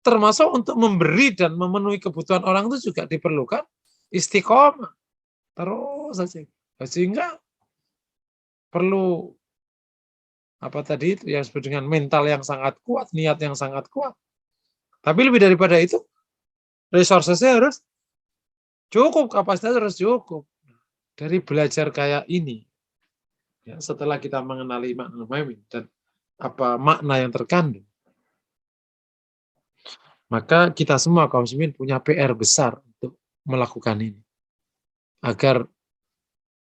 termasuk untuk memberi dan memenuhi kebutuhan orang itu juga diperlukan istiqomah. Terus saja. Sehingga perlu apa tadi itu yang disebut dengan mental yang sangat kuat, niat yang sangat kuat. Tapi lebih daripada itu, resourcesnya harus cukup, kapasitas harus cukup. Dari belajar kayak ini, ya, setelah kita mengenali makna mu'min dan apa makna yang terkandung, maka kita semua kaum muslimin punya PR besar untuk melakukan ini. Agar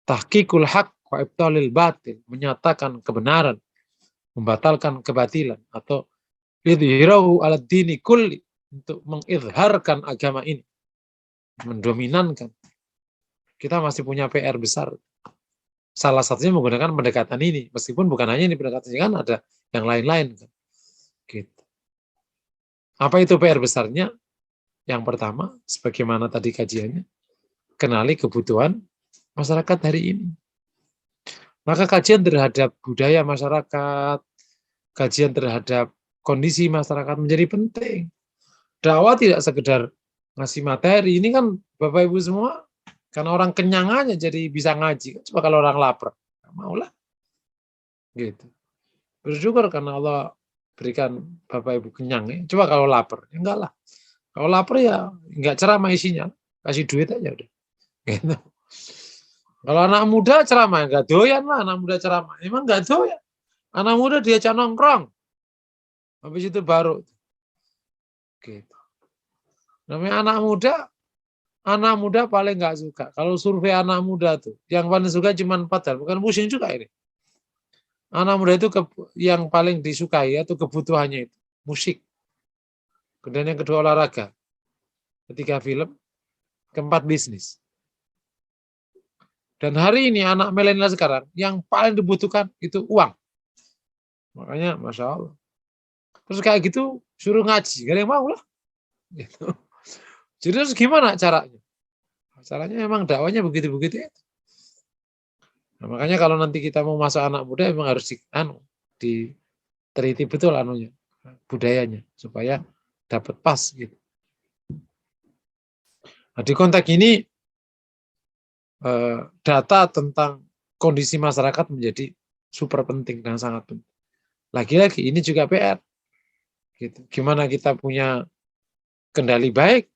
tahqiqul haq wa ibtalil batil, menyatakan kebenaran, membatalkan kebatilan, atau idhirahu ala dini kulli, untuk mengizharkan agama ini, mendominankan. Kita masih punya PR besar. Salah satunya menggunakan pendekatan ini, meskipun bukan hanya ini pendekatannya, kan ada yang lain-lain. Gitu. Apa itu PR besarnya? Yang pertama, sebagaimana tadi kajiannya, kenali kebutuhan masyarakat hari ini. Maka kajian terhadap budaya masyarakat, kajian terhadap kondisi masyarakat menjadi penting. Dakwah tidak sekedar ngasih materi. Ini kan Bapak Ibu semua, karena orang kenyang aja jadi bisa ngaji. Coba kalau orang lapar, maulah. Gitu. Bersyukur karena Allah berikan Bapak Ibu kenyang. Ya. Coba kalau lapar, ya enggak lah. Kalau lapar ya enggak ceramah isinya, kasih duit aja udah. Gitu. Kalau anak muda ceramah, enggak doyan lah anak muda ceramah. Emang enggak doyan. Anak muda diajak nongkrong. Habis itu baru. Gitu. Namanya anak muda paling enggak suka. Kalau survei anak muda tuh, yang paling suka cuma 4 hal. Bukan pusing juga ini. Anak muda itu yang paling disukai atau kebutuhannya itu musik. Kemudian yang kedua olahraga. Ketiga film. Keempat bisnis. Dan hari ini anak milenial sekarang yang paling dibutuhkan itu uang. Makanya Masya Allah. Terus kayak gitu suruh ngaji. Gak ada yang mau lah. Gitu. Jadi terus gimana caranya? Caranya memang dakwanya begitu-begitu. Nah, makanya kalau nanti kita mau masuk anak muda memang harus diteliti betul budayanya supaya dapat pas gitu. Nah, di konteks ini data tentang kondisi masyarakat menjadi super penting dan sangat penting. Lagi-lagi ini juga PR. Gitu. Gimana kita punya kendali baik?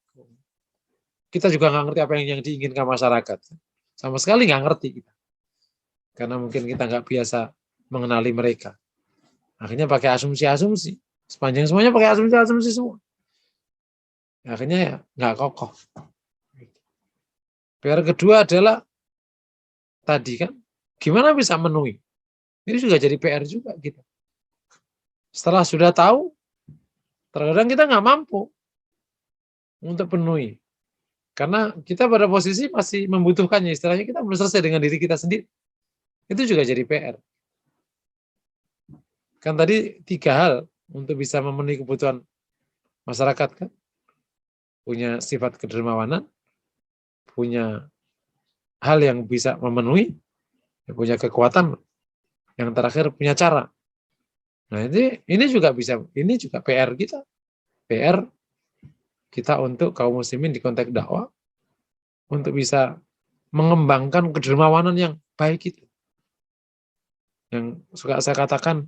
Kita juga nggak ngerti apa yang diinginkan masyarakat. Sama sekali nggak ngerti kita. Karena mungkin kita nggak biasa mengenali mereka. Akhirnya pakai asumsi-asumsi. Semuanya pakai asumsi-asumsi semua. Akhirnya ya nggak kokoh. PR kedua adalah tadi kan, gimana bisa memenuhi? Ini juga jadi PR juga kita. Setelah sudah tahu, terkadang kita nggak mampu untuk penuhi. Karena kita pada posisi masih membutuhkannya, istilahnya kita belum selesai dengan diri kita sendiri. Itu juga jadi PR. Kan tadi 3 hal untuk bisa memenuhi kebutuhan masyarakat kan. Punya sifat kedermawanan, punya hal yang bisa memenuhi, punya kekuatan Yang terakhir punya cara. Nah, ini juga bisa, ini juga PR kita. PR kita untuk kaum muslimin di konteks dakwah untuk bisa mengembangkan kedermawanan yang baik itu. Yang suka saya katakan,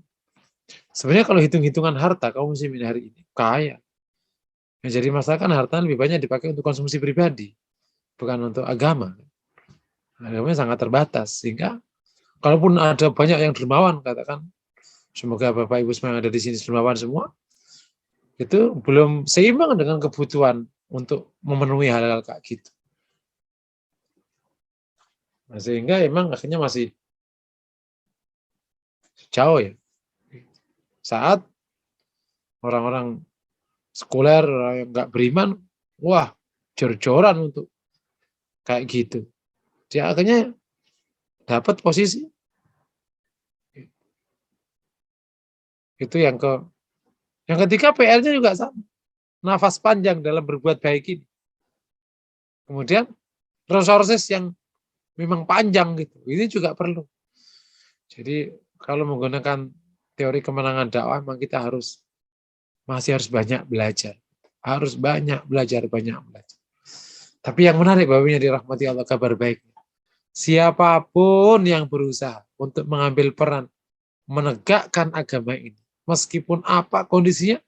sebenarnya kalau hitung-hitungan harta kaum muslimin hari ini kaya. Yang jadi masalah kan harta lebih banyak dipakai untuk konsumsi pribadi, bukan untuk agama. Agamanya sangat terbatas, sehingga kalaupun ada banyak yang dermawan, katakan, semoga Bapak Ibu semua yang ada di sini dermawan semua, itu belum seimbang dengan kebutuhan untuk memenuhi hal-hal kayak gitu. Nah, sehingga emang akhirnya masih jauh ya. Saat orang-orang sekuler yang nggak beriman, wah, jor-joran untuk kayak gitu. Dia akhirnya dapat posisi. Itu yang ketiga, PR-nya juga sama. Nafas panjang dalam berbuat baik ini. Kemudian resources yang memang panjang gitu. Ini juga perlu. Jadi kalau menggunakan teori kemenangan dakwah, memang kita masih harus banyak belajar. Harus banyak belajar. Tapi yang menarik, Bapak dirahmati Allah, kabar baik. Siapapun yang berusaha untuk mengambil peran menegakkan agama ini, meskipun apa kondisinya,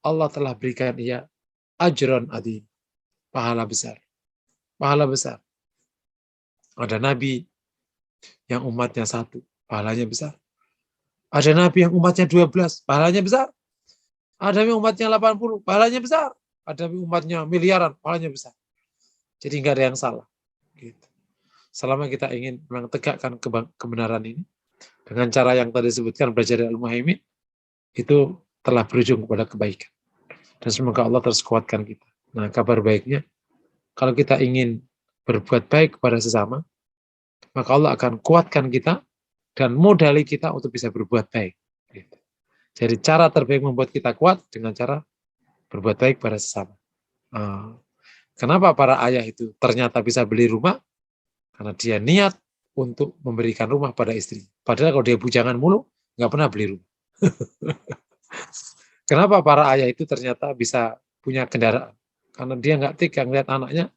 Allah telah berikan ia ajron adzim, pahala besar. Pahala besar. Ada nabi yang umatnya 1, pahalanya besar. Ada nabi yang umatnya 12, pahalanya besar. Ada yang umatnya 80, pahalanya besar. Ada yang umatnya miliaran, pahalanya besar. Jadi nggak ada yang salah. Gitu. Selama kita ingin menegakkan kebenaran ini, dengan cara yang tadi disebutkan, belajar dari Al-Muhaimin, itu telah berujung kepada kebaikan. Dan semoga Allah terus kuatkan kita. Nah, kabar baiknya, kalau kita ingin berbuat baik kepada sesama, maka Allah akan kuatkan kita dan modali kita untuk bisa berbuat baik. Gitu. Jadi cara terbaik membuat kita kuat dengan cara berbuat baik pada sesama. Kenapa para ayah itu ternyata bisa beli rumah? Karena dia niat untuk memberikan rumah pada istri. Padahal kalau dia bujangan mulu, nggak pernah beli rumah. Kenapa para ayah itu ternyata bisa punya kendaraan? Karena dia nggak tega ngeliat anaknya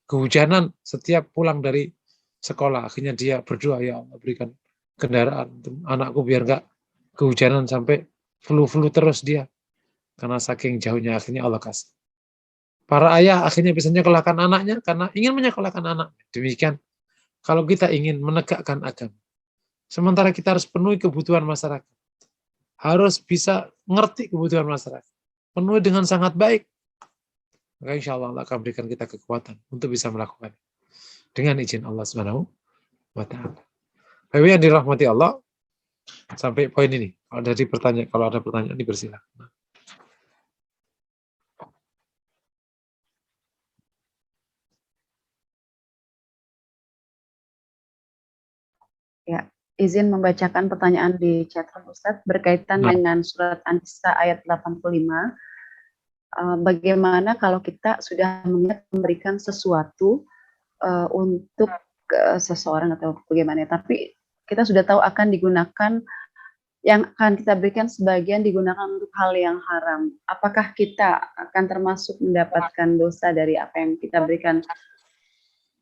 kehujanan setiap pulang dari sekolah. Akhirnya dia berdoa, ya Allah berikan kendaraan untuk anakku biar nggak kehujanan sampai flu-flu terus dia. Karena saking jauhnya akhirnya Allah kasih. Para ayah akhirnya bisa menyekolahkan anaknya karena ingin menyekolahkan anak. Demikian kalau kita ingin menegakkan agama. Sementara kita harus penuhi kebutuhan masyarakat. Harus bisa ngerti kebutuhan masyarakat. Penuhi dengan sangat baik. Maka insya Allah akan berikan kita kekuatan untuk bisa melakukan dengan izin Allah Subhanahu wa Ta'ala. Bapak yang dirahmati Allah, sampai poin ini. Kalau ada pertanyaan dipersilakan. Ya, izin membacakan pertanyaan di chat room Ustadz berkaitan dengan surat An-Nisa ayat 85. Bagaimana kalau kita sudah memberikan sesuatu untuk seseorang atau bagaimana, tapi kita sudah tahu akan digunakan, yang akan kita berikan sebagian digunakan untuk hal yang haram. Apakah kita akan termasuk mendapatkan dosa dari apa yang kita berikan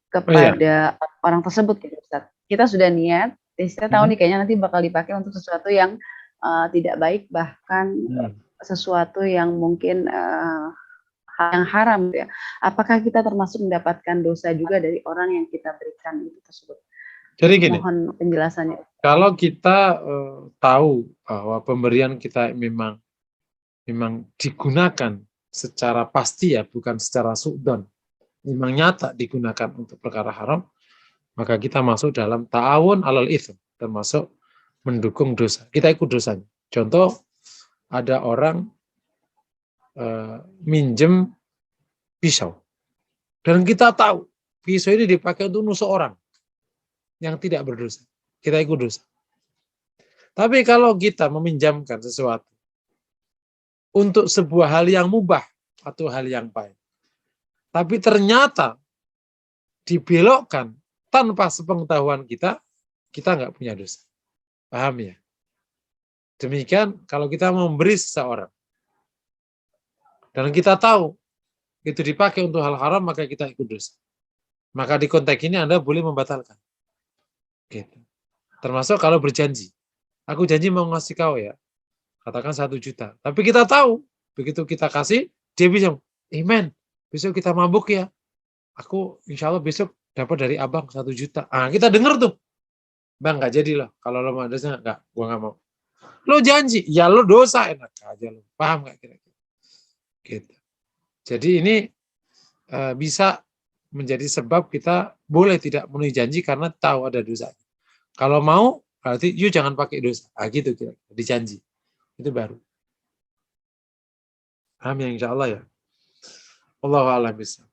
kepada orang tersebut, gitu, Ustaz? Kita sudah niat, kita tahu nih kayaknya nanti bakal dipakai untuk sesuatu yang tidak baik, bahkan sesuatu yang mungkin yang haram, ya. Apakah kita termasuk mendapatkan dosa juga dari orang yang kita berikan itu tersebut? Jadi gini, mohon penjelasannya. Kalau kita tahu bahwa pemberian kita memang digunakan secara pasti ya, bukan secara su'don, memang nyata digunakan untuk perkara haram, maka kita masuk dalam ta'awun alal itsm, termasuk mendukung dosa. Kita ikut dosanya. Contoh, ada orang minjem pisau, dan kita tahu pisau ini dipakai untuk nusuk orang yang tidak berdosa, kita ikut dosa. Tapi kalau kita meminjamkan sesuatu untuk sebuah hal yang mubah atau hal yang baik, tapi ternyata dibelokkan tanpa sepengetahuan kita kita nggak punya dosa. Paham ya? Demikian kalau kita memberi seseorang dan kita tahu itu dipakai untuk hal haram, maka kita ikut dosa. Maka di konteks ini Anda boleh membatalkan. Gitu. Termasuk kalau berjanji. Aku janji mau ngasih kau ya, katakan 1 juta. Tapi kita tahu, begitu kita kasih, dia bisa, amen, besok kita mabuk ya. Aku insya Allah besok dapat dari abang 1 juta. Ah, kita dengar tuh. Bang, nggak jadilah. Kalau lo mau dosa, nggak, gua nggak mau. Lo janji, ya lo dosa, enak aja lo. Paham nggak kira-kira? Gitu. Jadi ini bisa menjadi sebab kita boleh tidak memenuhi janji karena tahu ada dosa. Kalau mau, berarti you jangan pakai dosa. Ah, gitu kira-kira. Dijanji. Itu baru. Paham ya, insya Allah ya. Allahu a'lam bishawab.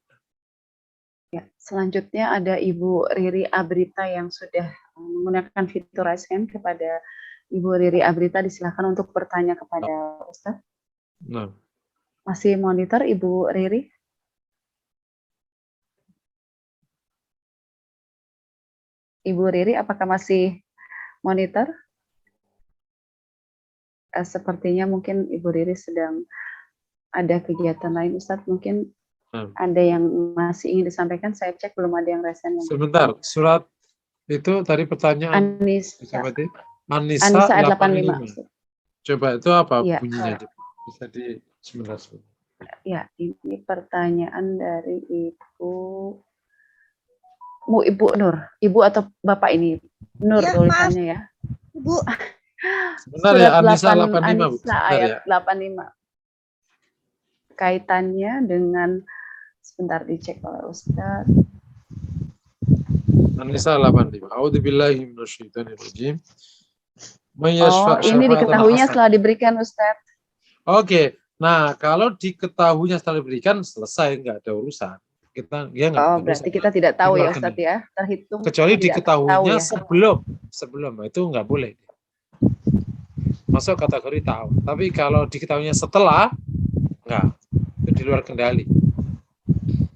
Ya, selanjutnya ada Ibu Riri Abrita yang sudah menggunakan fitur raise hand. Kepada Ibu Riri Abrita, disilahkan untuk bertanya kepada Ustadz. Nah. Masih monitor Ibu Riri? Ibu Riri, apakah masih monitor? Sepertinya mungkin Ibu Riri sedang ada kegiatan lain, Ustadz. Mungkin ada yang masih ingin disampaikan. Saya cek belum ada yang resen. Sebentar, surat itu tadi pertanyaan Anissa Anissa 85. Coba itu apa Ya. bunyinya? Bisa di sebentar. Ya, ini pertanyaan dari Ibu Nur. Ibu atau Bapak ini? Nur Ya, tulisannya ya. Ibu, Sebentar ya, Anissa 85. Anissa Sebentar ayat ya. 85. Kaitannya dengan, sebentar dicek oleh Ustaz. Anissa 85. A'udzubillahi minasyaitonirrajim. Oh, ini diketahuinya setelah diberikan, Ustaz. Oke. Nah, kalau diketahuinya setelah diberikan, selesai, nggak ada urusan. Dia nggak Oh, berarti kita tidak tahu ya, Ustaz ya. Terhitung. Kecuali diketahuinya ya. sebelum itu nggak boleh. Masuk kategori tahu. Tapi kalau diketahuinya setelah, nggak. Itu di luar kendali.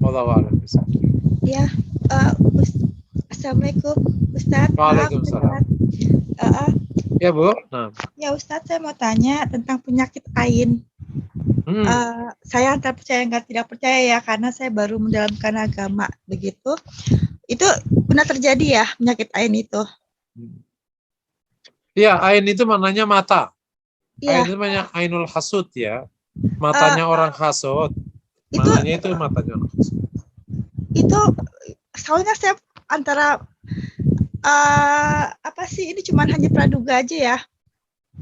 Wallahu a'lam bishawab. ya, Assalamualaikum, Ustadz. Waalaikumsalam. Ya, Bu. Nah. Ya, Ustadz, saya mau tanya tentang penyakit ain. Saya antara percaya nggak tidak percaya ya, karena saya baru mendalamkan agama begitu. Itu benar terjadi ya penyakit ain itu? Iya, ain itu maknanya mata. Iya. Ain itu namanya ainul hasud ya. Matanya orang hasud. Maknanya itu matanya orang hasud. Itu soalnya saya antara apa sih, ini cuman hanya praduga aja ya.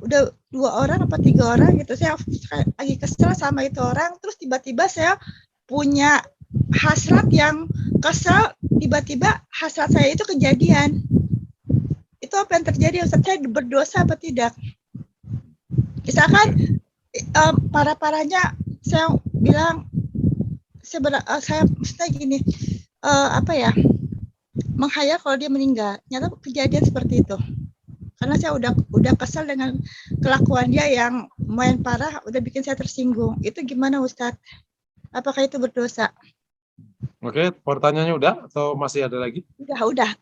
Udah 2 orang apa 3 orang gitu, saya lagi kesel sama itu orang, terus tiba-tiba saya punya hasrat yang kesel, tiba-tiba hasrat saya itu kejadian. Itu apa yang terjadi, Ustaz? Saya berdosa apa tidak? Misalkan parah-parahnya saya bilang, saya maksudnya gini, menghayal kalau dia meninggal, nyata kejadian seperti itu. Karena saya udah kesal dengan kelakuan dia yang main parah, udah bikin saya tersinggung. Itu gimana, Ustadz? Apakah itu berdosa? Oke, pertanyaannya udah atau masih ada lagi? Udah.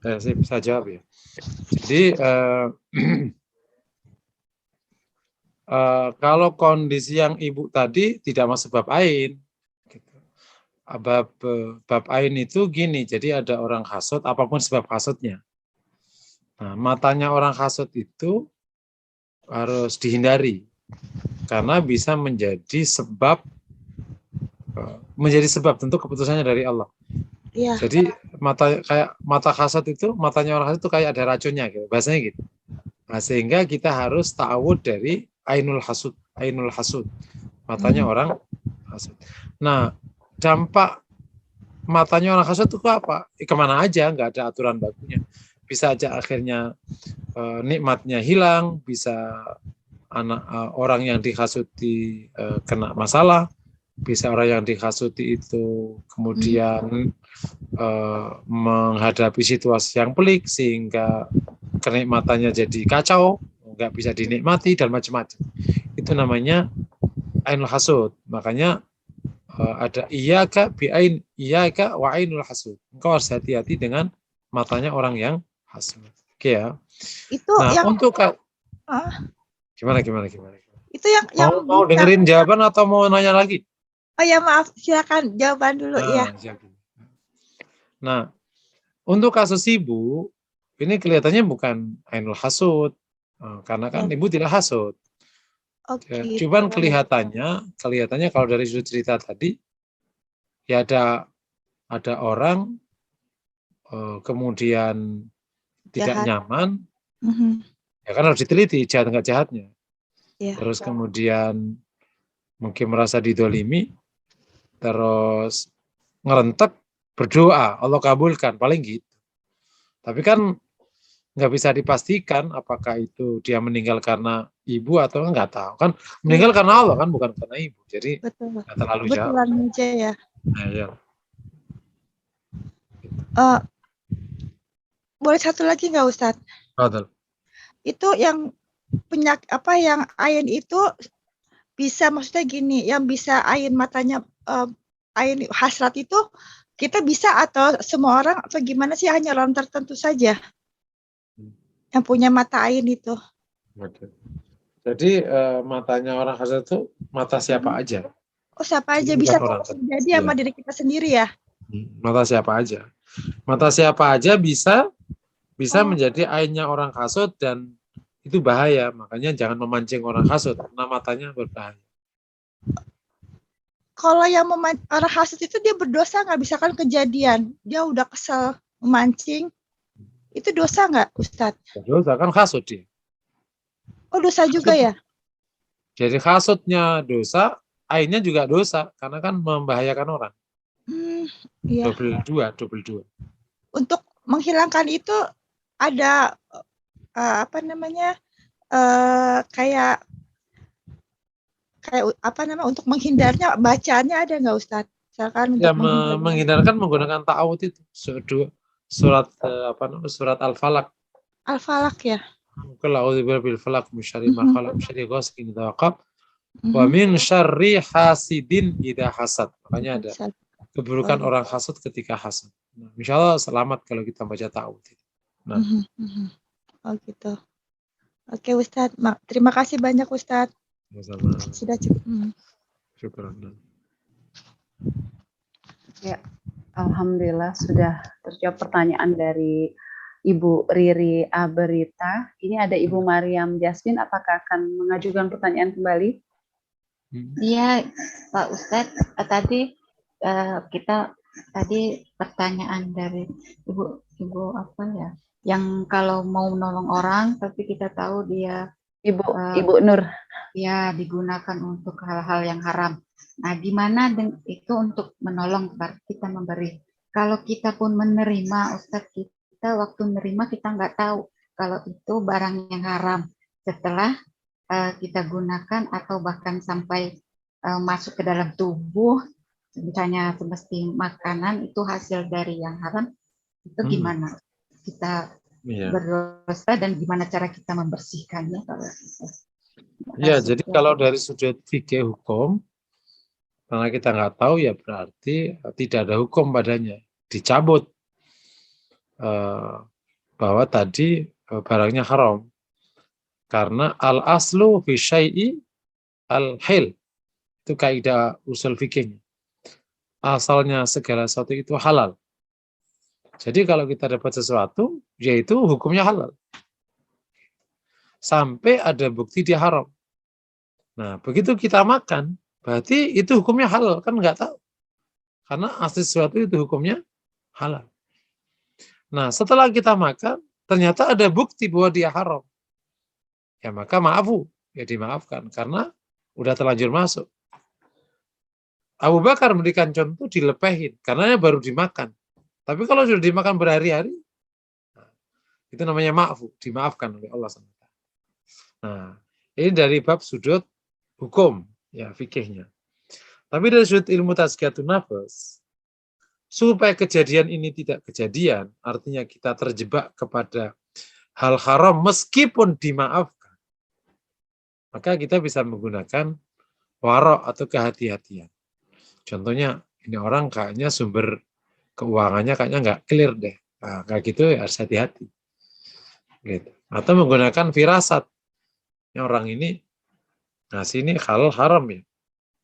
Saya bisa jawab ya. Jadi kalau kondisi yang Ibu tadi tidak masuk bab ain. Bab ain itu gini, jadi ada orang hasud, apapun sebab hasudnya. Nah, matanya orang hasud itu harus dihindari karena bisa menjadi sebab tentu keputusannya dari Allah. Iya. Jadi mata hasud itu, matanya orang hasud itu kayak ada racunnya gitu, bahasanya gitu. Nah, sehingga kita harus ta'awud dari ainul hasud, matanya orang hasud. Nah, dampak matanya orang hasud itu apa? Kemana aja, nggak ada aturan bakunya. Bisa aja akhirnya nikmatnya hilang, bisa orang yang dihasuti kena masalah, bisa orang yang dihasuti itu kemudian menghadapi situasi yang pelik sehingga kenikmatannya jadi kacau, nggak bisa dinikmati dan macam-macam. Itu namanya ainul hasud. Makanya ada iyyaka wa ainul hasud. Engkau harus hati-hati dengan matanya orang yang hasud. Oke ya. Itu Nah, yang untuk ah, gimana? itu yang Mau bisa. dengerin jawaban atau mau nanya lagi? Oh ya maaf, silakan jawaban dulu ya. Siap. Nah, untuk kasus ibu, ini kelihatannya bukan ainul hasud, karena kan Ya. ibu tidak hasud. Oh gitu. Cuman kelihatannya kalau dari sudut cerita tadi, ya ada orang kemudian tidak Jahat. nyaman, Mhm, ya kan harus diteliti jahat nggak jahatnya. ya. Terus kemudian mungkin merasa didolimi, terus ngerentek, berdoa, Allah kabulkan, paling gitu. Tapi kan nggak bisa dipastikan apakah itu dia meninggal karena ibu atau nggak tahu. Kan meninggal karena Allah kan, bukan karena ibu. Jadi Betul. nggak terlalu jauh. Kebetulan aja ya. Nah, ya. Boleh satu lagi nggak Ustadz? Betul. Itu yang yang ain itu bisa maksudnya gini, yang bisa ain matanya ain hasrat itu kita bisa atau semua orang atau gimana sih, hanya orang tertentu saja yang punya mata ain itu? Oke. Jadi matanya orang hasad itu mata siapa aja. Oh siapa aja, Jadi bisa bukan orang tertentu. terjadi sama diri kita sendiri ya? Mata siapa aja. Mata siapa aja bisa Oh. menjadi ainnya orang hasud, dan itu bahaya. Makanya jangan memancing orang hasud karena matanya berbahaya. Kalau yang orang hasad itu dia berdosa nggak? Misalkan kejadian dia udah kesel memancing, itu dosa nggak Ustadz? Dosa kan hasud dia. Oh dosa juga ya? Jadi hasudnya dosa, ainnya juga dosa karena kan membahayakan orang. Iya. Double dua. Untuk menghilangkan itu ada kayak untuk menghindarnya bacaannya ada nggak Ustadz? Misalkan Ya, untuk menghindarkan menggunakan ta'awudz itu surat surat Al-Falaq. Al-Falaq ya. Qul a'udzu birabbil falaq min syarri ma khalaq min syarri ghasiqin idza waqab wa Mhm. min syarri hasidin idza hasad. Makanya ada Ustadz. keburukan orang hasad ketika hasad. Nah, insyaallah selamat kalau kita baca ta'awudz. Nah. Oh gitu. Oke Ustadz, terima kasih banyak Ustadz. Sama-sama. Sudah cukup. Syukran. Ya, alhamdulillah sudah terjawab pertanyaan dari Ibu Riri Aberita. Ini ada Ibu Mariam Jasmine, apakah akan mengajukan pertanyaan kembali? Iya, Pak Ustadz. Tadi pertanyaan dari Ibu apa ya? Yang kalau mau menolong orang, tapi kita tahu dia Ibu Nur. Ya, digunakan untuk hal-hal yang haram. Nah, gimana itu untuk menolong, kita memberi. Kalau kita pun menerima, Ustadz, kita waktu menerima kita nggak tahu kalau itu barang yang haram. Setelah kita gunakan atau bahkan sampai masuk ke dalam tubuh, misalnya semesti makanan itu hasil dari yang haram, itu gimana kita berdosa dan gimana cara kita membersihkannya kalau Ya, jadi kalau dari sudut fikih hukum, karena kita nggak tahu ya berarti tidak ada hukum padanya, dicabut bahwa tadi barangnya haram. Karena al-aslu fi syai'i al-hil. Itu kaidah usul fikihnya. Asalnya segala sesuatu itu halal. Jadi kalau kita dapat sesuatu, yaitu hukumnya halal. Sampai ada bukti dia haram. Nah, begitu kita makan, berarti itu hukumnya halal. Kan nggak tahu. Karena asli sesuatu itu hukumnya halal. Nah, setelah kita makan, ternyata ada bukti bahwa dia haram. Ya maka maafu, ya dimaafkan. Karena udah terlanjur masuk. Abu Bakar memberikan contoh dilepehin, karena baru dimakan. Tapi kalau sudah dimakan berhari-hari, itu namanya maafu, dimaafkan oleh Allah SWT. Nah, ini dari bab sudut hukum, ya fikihnya. Tapi dari sudut ilmu tazkiyatun nafas, supaya kejadian ini tidak kejadian, artinya kita terjebak kepada hal haram meskipun dimaafkan, maka kita bisa menggunakan warok atau kehati-hatian. Contohnya, ini orang kayaknya sumber keuangannya kayaknya nggak clear deh. Nah, kayak gitu ya harus hati-hati. gitu. Atau menggunakan firasat, yang orang ini ngasih ini halal haram ya,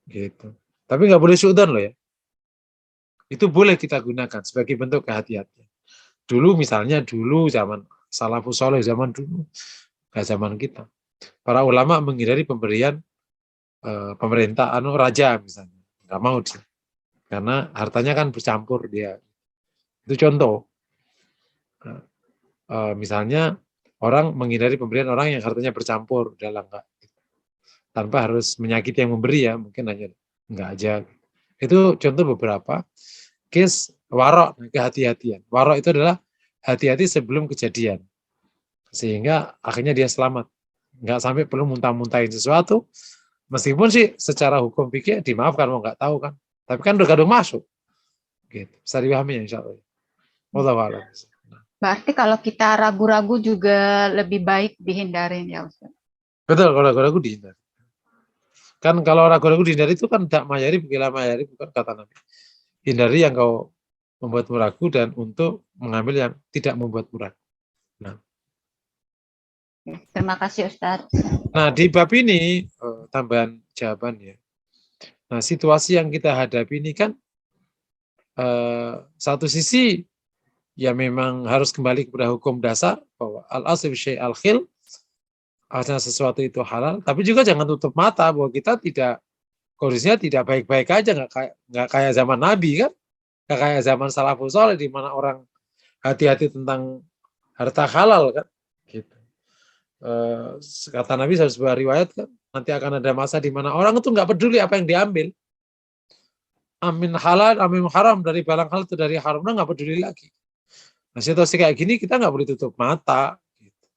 gitu. Tapi nggak boleh suudzon loh ya. Itu boleh kita gunakan sebagai bentuk kehati-hatian. Dulu misalnya zaman salafus soleh, zaman dulu, nggak zaman kita. Para ulama menghindari pemberian pemerintah raja misalnya, nggak mau dia, karena hartanya kan bercampur dia. Itu contoh. Misalnya orang menghindari pemberian orang yang hartanya bercampur, dalam nggak, tanpa harus menyakiti yang memberi ya, mungkin hanya nggak aja. Itu contoh beberapa case warok, kehati-hatian. Warok itu adalah hati-hati sebelum kejadian, sehingga akhirnya dia selamat, nggak sampai perlu muntah-muntahin sesuatu. Meskipun sih secara hukum fikih dimaafkan, mau nggak tahu kan, tapi kan udah kadung masuk, gitu. Bisa dipahami ya, insya Allah. Wallahu a'lam. Berarti kalau kita ragu-ragu juga lebih baik dihindarin ya Ustaz. Betul, kalau ragu-ragu dihindari. Kan kalau ragu-ragu dihindari itu kan tak mayari, bila mayari, bukan kata Nabi. Hindari yang kau membuatmu ragu dan untuk mengambil yang tidak membuatmu ragu. Nah, Terima kasih Ustaz. nah di bab ini tambahan jawabannya. Nah, situasi yang kita hadapi ini kan satu sisi ya memang harus kembali kepada hukum dasar bahwa al-asl syai' al-khil, asal sesuatu itu halal, tapi juga jangan tutup mata bahwa kita tidak, kondisinya tidak baik-baik aja, nggak kayak zaman Nabi kan, nggak kayak zaman salafus saleh di mana orang hati-hati tentang harta halal kan, gitu. Kata Nabi dalam sebuah riwayat kan, nanti akan ada masa di mana orang itu nggak peduli apa yang diambil, amin halal, amin haram, dari barang halal itu dari haram, nggak peduli lagi. Nah, situasi kayak gini kita nggak boleh tutup mata, gitu.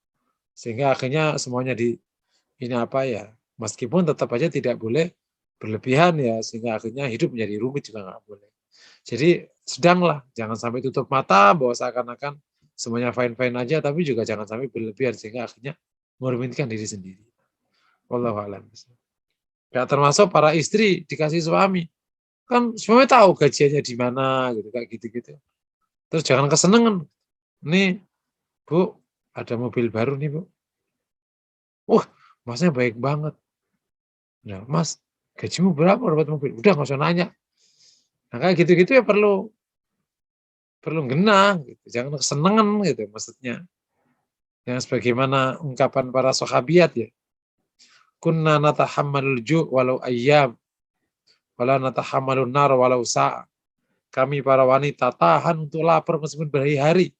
Sehingga akhirnya semuanya ini apa ya, meskipun tetap aja tidak boleh berlebihan ya, sehingga akhirnya hidup menjadi rumit juga nggak boleh. Jadi sedanglah, jangan sampai tutup mata bahwa seakan-akan semuanya fine-fine aja, tapi juga jangan sampai berlebihan sehingga akhirnya merumitkan diri sendiri. Wallahu a'lam. Gak termasuk para istri dikasih suami, kan suami tahu gajiannya di mana gitu, kayak gitu-gitu. Terus jangan kesenangan. Nih, Bu, ada mobil baru nih, Bu. Masnya baik banget. Nah, Mas, gajimu berapa dapat mobil? Udah nggak usah nanya. Nah, kayak gitu-gitu ya perlu genah, gitu. Jangan kesenangan gitu maksudnya. Yang sebagaimana ungkapan para sahabiat ya. Kunna natahammalul ju' walau ayyam, wala natahammalun nar walau sa'a. Kami para wanita tahan untuk lapar meskipun berhari-hari,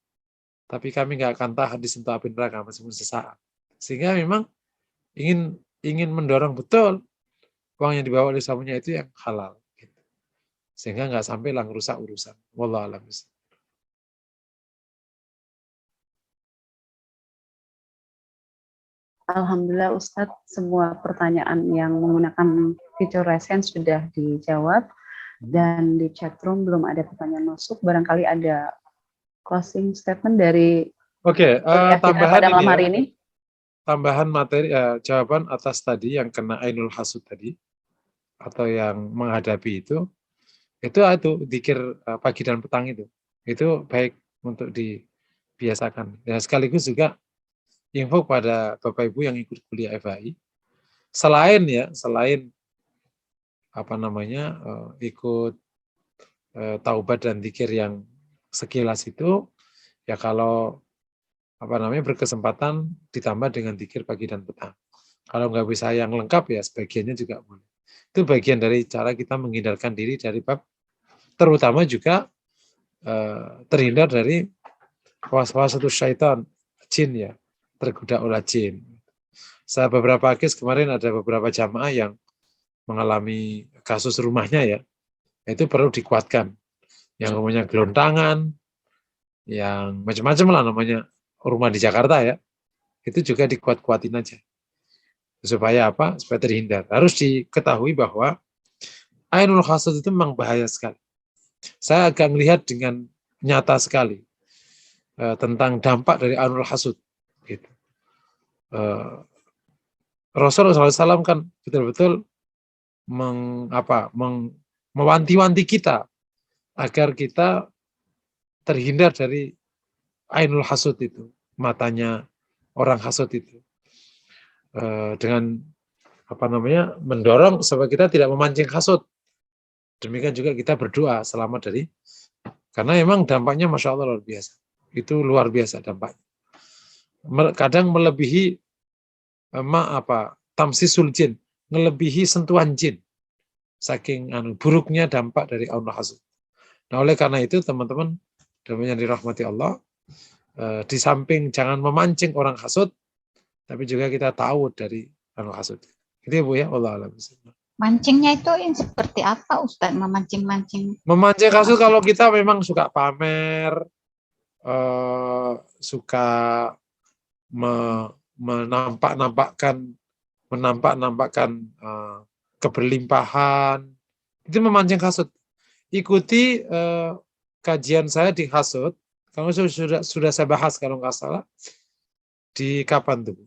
tapi kami nggak akan tahan disentuh api neraka meskipun sesaat. Sehingga memang ingin mendorong betul uang yang dibawa oleh suaminya itu yang halal, gitu. Sehingga nggak sampai rusak urusan. Wallahu a'lam. Alhamdulillah Ustadz, semua pertanyaan yang menggunakan fitur resen sudah dijawab, dan di chat room belum ada pertanyaan masuk. Barangkali ada closing statement dari Oke, tambahan pada malam ini hari ini. Tambahan materi jawaban atas tadi yang kena ainul hasud tadi, atau yang menghadapi itu zikir pagi dan petang itu baik untuk dibiasakan. Dan sekaligus juga info pada Bapak Ibu yang ikut kuliah FHI, selain ikut taubat dan zikir yang sekilas itu, ya kalau berkesempatan ditambah dengan zikir pagi dan petang. Kalau nggak bisa yang lengkap ya sebagiannya juga boleh. Itu bagian dari cara kita menghindarkan diri dari bab, terutama juga terhindar dari waswasatus syaitan, jin ya, tergoda oleh jin. Saya beberapa case kemarin ada beberapa jamaah yang mengalami kasus rumahnya ya, itu perlu dikuatkan. Yang namanya gelontangan, yang macam-macam lah namanya rumah di Jakarta ya, itu juga dikuat-kuatin aja. Supaya apa? Supaya terhindar. Harus diketahui bahwa ainul hasad itu memang bahaya sekali. Saya agak melihat dengan nyata sekali tentang dampak dari ainul hasad. Gitu. Rasulullah SAW kan betul-betul mewanti-wanti kita agar kita terhindar dari ainul hasad itu. Matanya orang hasud itu. Dengan mendorong supaya kita tidak memancing hasud. Demikian juga kita berdoa selamat dari, karena memang dampaknya Masya Allah luar biasa. Itu luar biasa dampaknya. Kadang melebihi tamsisul jin, melebihi sentuhan jin. Saking buruknya dampak dari aunul hasud. Nah, oleh karena itu teman-teman yang dirahmati Allah, di samping jangan memancing orang hasud, tapi juga kita tahu dari aunul hasud. Itu ya Bu ya, Allah alam. Mancingnya itu yang seperti apa Ustaz? Memancing-mancing. Memancing hasud kalau kita memang suka pamer, suka menampak-nampakkan keberlimpahan, itu memancing hasud. Ikuti kajian saya di hasud, kalau sudah saya bahas kalau nggak salah, di kapan tuh?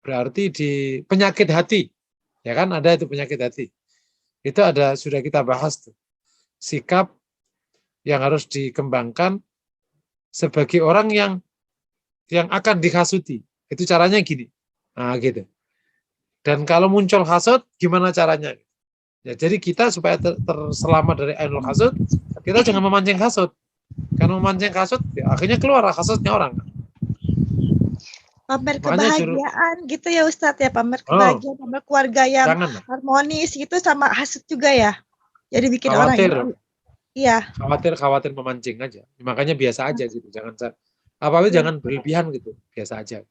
Berarti di penyakit hati, ya kan ada itu penyakit hati. Itu ada sudah kita bahas tuh. Sikap yang harus dikembangkan sebagai orang yang akan dihasuti. Itu caranya gini. Nah, gitu. Dan kalau muncul hasud, gimana caranya? Ya, jadi kita supaya terselamat dari ainul hasud, kita jangan memancing hasud. Karena memancing hasud, ya, akhirnya keluar hasudnya orang. Pamer Makanya kebahagiaan gitu ya Ustadz ya, pamer kebahagiaan, pamer keluarga yang harmonis gitu sama hasud juga ya. Jadi bikin khawatir. orang iya. Khawatir memancing aja. Makanya biasa aja gitu. Jangan jangan berlebihan gitu. Biasa aja.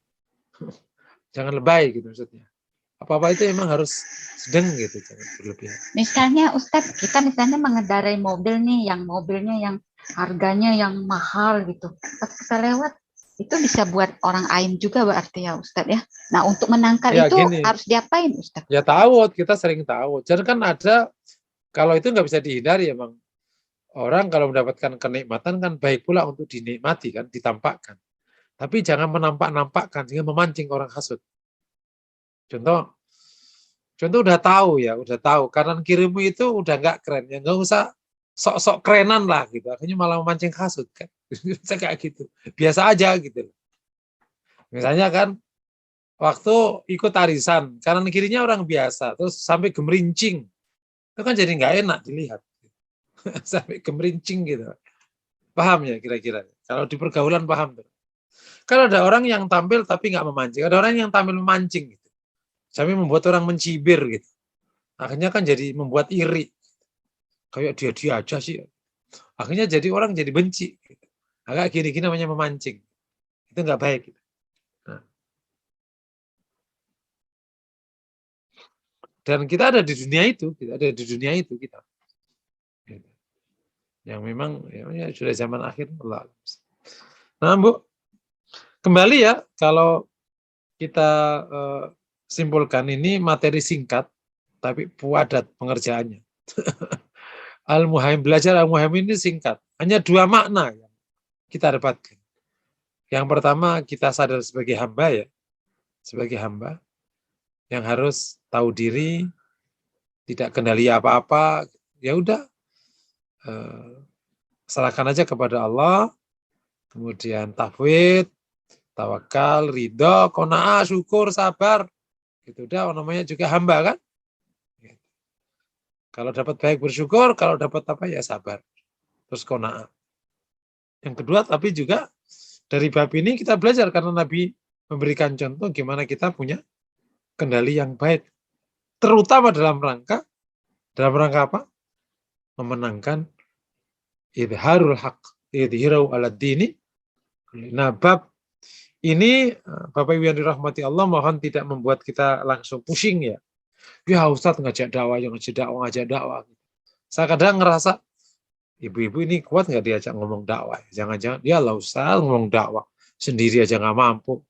Jangan lebay gitu maksudnya. Apa-apa itu emang harus sedang gitu, jangan berlebihan. Misalnya Ustadz, kita misalnya mengendarai mobil nih, yang mobilnya yang harganya yang mahal gitu. Pas kita lewat, itu bisa buat orang aim juga berarti ya Ustadz ya. Nah, untuk menangkal Ya, itu gini. harus diapain Ustadz? Ya tahu, kita sering tahu. Jadi kan ada, kalau itu nggak bisa dihindari emang. Orang kalau mendapatkan kenikmatan kan baik pula untuk dinikmati kan, ditampakkan. Tapi jangan menampak-nampakkan sehingga memancing orang hasud. Contoh udah tahu kanan kirimu itu udah nggak keren, ya nggak usah sok-sok kerenan lah gitu. Akhirnya malah memancing hasud kan, bisa kayak gitu. Biasa aja gitu. Misalnya kan waktu ikut arisan, kanan kirinya orang biasa, terus sampai gemerincing, itu kan jadi nggak enak dilihat, sampai gemerincing gitu. Paham ya kira-kira? Kalau di pergaulan paham tuh. Kalau ada orang yang tampil tapi nggak memancing, ada orang yang tampil memancing. Sampai membuat orang mencibir gitu. Akhirnya kan jadi membuat iri. Kayak dia aja sih. Akhirnya jadi orang jadi benci. Gitu. Agak gini-gini namanya memancing. Itu nggak baik. Gitu. Nah. Dan kita ada di dunia itu. Kita ada di dunia itu kita. Gitu. Yang memang ya, sudah zaman akhir. Allah. Nah Bu, kembali ya kalau kita simpulkan ini materi singkat tapi padat pengerjaannya. Belajar Al-Muhaim ini singkat. Hanya 2 makna yang kita dapatkan. Yang pertama kita sadar sebagai hamba ya. Sebagai hamba yang harus tahu diri, tidak kendali apa-apa. Ya udah, serahkan aja kepada Allah. Kemudian tafwid, tawakal, ridho, qanaah, syukur, sabar. Itu udah namanya juga hamba kan. Kalau dapat baik bersyukur, kalau dapat apa ya sabar. Terus qanaah. Yang kedua tapi juga dari bab ini kita belajar karena Nabi memberikan contoh gimana kita punya kendali yang baik. Terutama dalam rangka apa? Memenangkan idharul haq, idhirau ala dini. Nah, bab ini Bapak Ibu yang dirahmati Allah, mohon tidak membuat kita langsung pusing ya. Ya Ustadz ngajak dakwah. Saya kadang ngerasa, ibu-ibu ini kuat nggak diajak ngomong dakwah? Jangan-jangan, ya lah Ustadz ngomong dakwah, sendiri aja nggak mampu.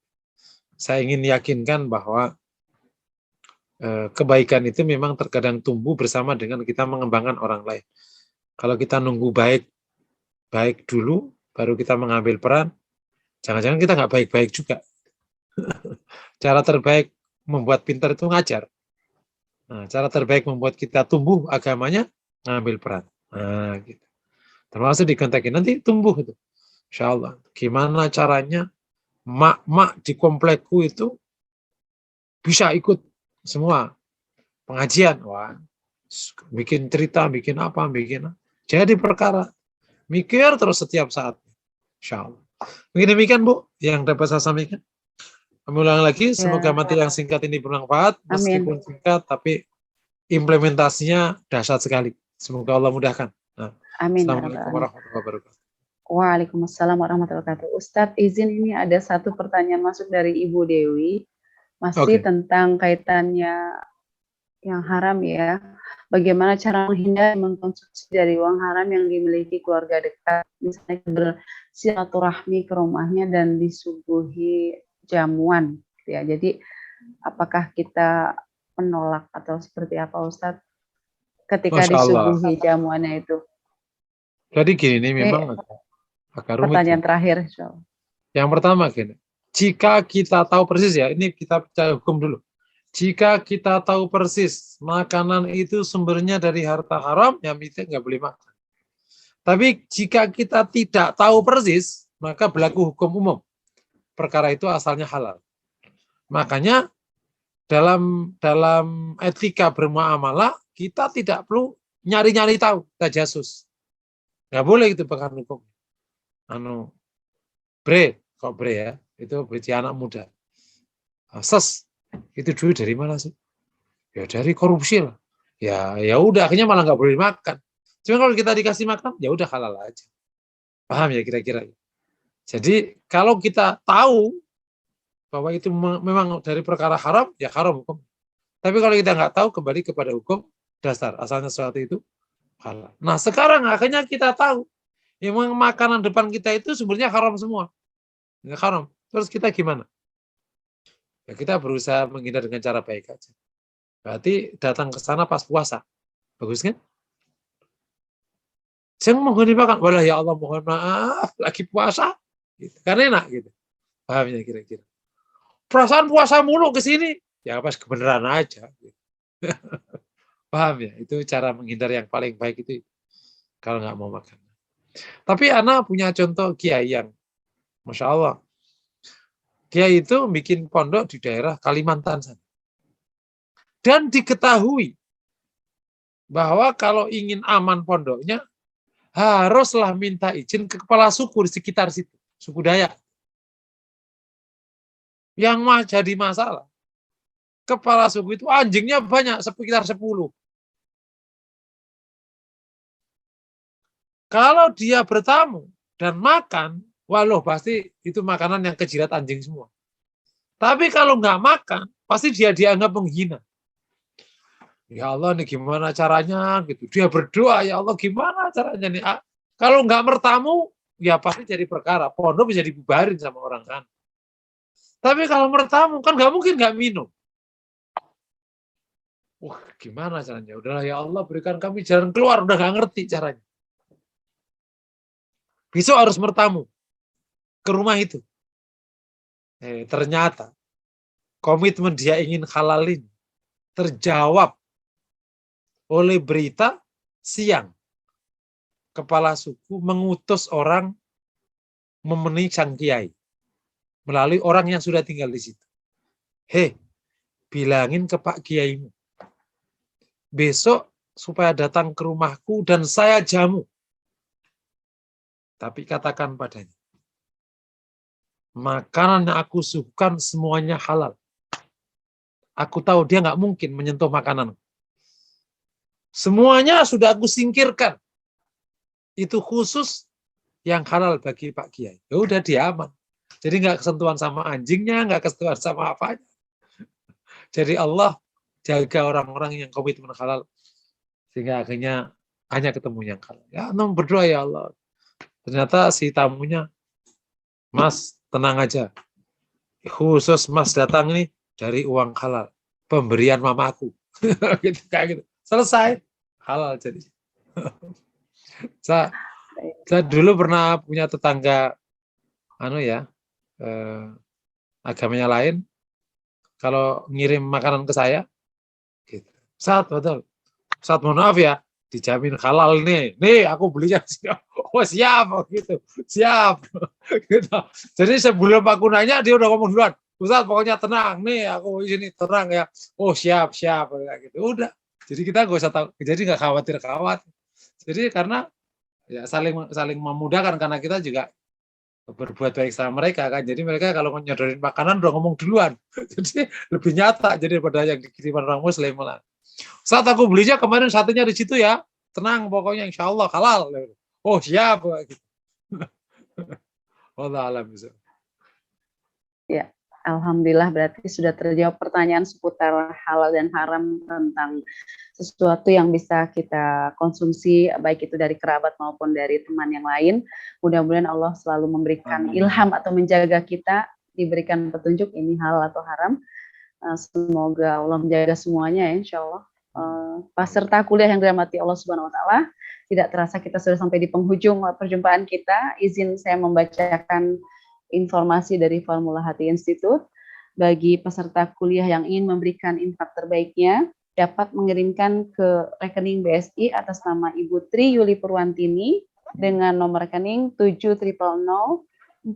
Saya ingin yakinkan bahwa kebaikan itu memang terkadang tumbuh bersama dengan kita mengembangkan orang lain. Kalau kita nunggu baik dulu, baru kita mengambil peran, jangan-jangan kita nggak baik-baik juga. Cara terbaik membuat pintar itu ngajar. Nah, cara terbaik membuat kita tumbuh agamanya, ngambil peran. Nah, gitu. Termasuk dikontekin, nanti tumbuh itu. Insya Allah. Gimana caranya mak-mak di komplekku itu bisa ikut semua pengajian. Wah, bikin cerita, bikin apa, jadi perkara. Mikir terus setiap saat. Insya Allah. Begini demikian Bu, yang dapat saya sampaikan. Kami ulang lagi, semoga Ya. materi yang singkat ini bermanfaat, Amin. meskipun singkat, tapi implementasinya dahsyat sekali. Semoga Allah mudahkan. Nah, Amin. Assalamualaikum warahmatullahi wabarakatuh. Waalaikumsalam warahmatullahi wabarakatuh. Ustadz, izin ini ada satu pertanyaan masuk dari Ibu Dewi, masih Oke. tentang kaitannya yang haram ya. Bagaimana cara menghindari mengkonsumsi dari uang haram yang dimiliki keluarga dekat, misalnya bersilaturahmi ke rumahnya dan disuguhi jamuan, gitu ya. Jadi apakah kita menolak atau seperti apa Ustadz ketika Masya Allah. disuguhi jamuannya itu? Jadi gini, ini Ini memang agak rumit. pertanyaan terakhir, insya Allah. Yang pertama gini, jika kita tahu persis ya, ini kita bicara hukum dulu. Jika kita tahu persis makanan itu sumbernya dari harta haram, ya kita nggak boleh makan. Tapi jika kita tidak tahu persis, maka berlaku hukum umum. Perkara itu asalnya halal. Makanya dalam etika bermuamalah, kita tidak perlu nyari-nyari tahu, tajasus. Nggak boleh itu bahkan hukum. Kok bre ya, itu berarti anak muda. Itu duit dari mana sih? Ya dari korupsi lah. Ya udah, akhirnya malah nggak boleh makan. Cuma kalau kita dikasih makan, ya udah halal aja. Paham ya kira-kira? Jadi kalau kita tahu bahwa itu memang dari perkara haram, ya haram hukum. Tapi kalau kita nggak tahu, kembali kepada hukum dasar. Asalnya sesuatu itu halal. Nah sekarang akhirnya kita tahu, memang makanan depan kita itu sumbernya haram semua. Ya, haram. Terus kita gimana? Ya, kita berusaha menghindar dengan cara baik aja. Berarti datang ke sana pas puasa. Bagus kan? Saya mohon dimakan. Walah ya Allah, mohon maaf, lagi puasa. Gitu. Karena enak gitu. Paham ya kira-kira. Perasaan puasa mulu ke sini. Ya pas kebenaran aja. Gitu. Paham ya? Itu cara menghindar yang paling baik itu. Kalau nggak mau makan. Tapi anak punya contoh kiai yang Masya Allah. Kiai itu bikin pondok di daerah Kalimantan sana. Dan diketahui bahwa kalau ingin aman pondoknya, haruslah minta izin ke kepala suku di sekitar situ, suku Dayak. Yang jadi masalah, kepala suku itu anjingnya banyak, sekitar 10. Kalau dia bertamu dan makan, walau pasti itu makanan yang kejilat anjing semua. Tapi kalau nggak makan, pasti dia dianggap menghina. Ya Allah, ini gimana caranya? Gitu. Dia berdoa, ya Allah, gimana caranya nih? Kalau nggak bertamu, ya pasti jadi perkara. Pondok bisa dibubarin sama orang kan. Tapi kalau bertamu, kan nggak mungkin nggak minum. Wah, gimana caranya? Udahlah ya Allah, berikan kami jalan keluar. Udah nggak ngerti caranya. Besok harus bertamu ke rumah itu. Ternyata komitmen dia ingin halalin terjawab oleh berita siang. Kepala suku mengutus orang memenuhi sang kiai melalui orang yang sudah tinggal di situ. Bilangin ke Pak Kiaimu besok supaya datang ke rumahku dan saya jamu. Tapi katakan padanya, makanan yang aku suguhkan semuanya halal. Aku tahu dia nggak mungkin menyentuh makanan. Semuanya sudah aku singkirkan. Itu khusus yang halal bagi Pak Kiai. Ya udah, dia aman. Jadi nggak kesentuhan sama anjingnya, nggak kesentuhan sama apanya. Jadi Allah jaga orang-orang yang komitmen halal. Sehingga akhirnya hanya ketemu yang halal. Ya, berdoa ya Allah. Ternyata si tamunya, Mas tenang aja. Khusus Mas datang ini dari uang halal. Pemberian mamaku. Gitu, kayak gitu. Selesai. Halal jadi. Saya dulu pernah punya tetangga agamanya lain, kalau ngirim makanan ke saya gitu. Ustaz, betul. Ustaz, mohon maaf ya, dijamin halal nih. Nih aku belinya siap. Oh siap, oh, gitu. Siap. Gitu. Jadi sebelum aku nanya dia udah ngomong duluan. Ustaz pokoknya tenang nih, aku ini tenang ya. Oh siap siap kayak gitu. Udah. Jadi kita nggak usah tahu. Jadi nggak khawatir. Jadi karena ya saling memudahkan karena kita juga berbuat baik sama mereka kan. Jadi mereka kalau nyodorin makanan udah ngomong duluan. Jadi lebih nyata jadi daripada yang dikiriman orang muslim malah. Saat aku belinya kemarin satunya di situ ya. Tenang pokoknya insya Allah halal. Oh siap. Gitu. Wallah alam. Ya, alhamdulillah berarti sudah terjawab pertanyaan seputar halal dan haram tentang sesuatu yang bisa kita konsumsi baik itu dari kerabat maupun dari teman yang lain. Mudah-mudahan Allah selalu memberikan ilham atau menjaga kita, diberikan petunjuk ini halal atau haram. Semoga Allah menjaga semuanya ya, insya Allah. Peserta kuliah yang dirahmati Allah Subhanahu Wa Taala, tidak terasa kita sudah sampai di penghujung perjumpaan kita. Izin saya membacakan informasi dari Formula Hati Institute. Bagi peserta kuliah yang ingin memberikan infak terbaiknya, dapat mengirimkan ke rekening BSI atas nama Ibu Tri Yuli Purwantini dengan nomor rekening 700491734.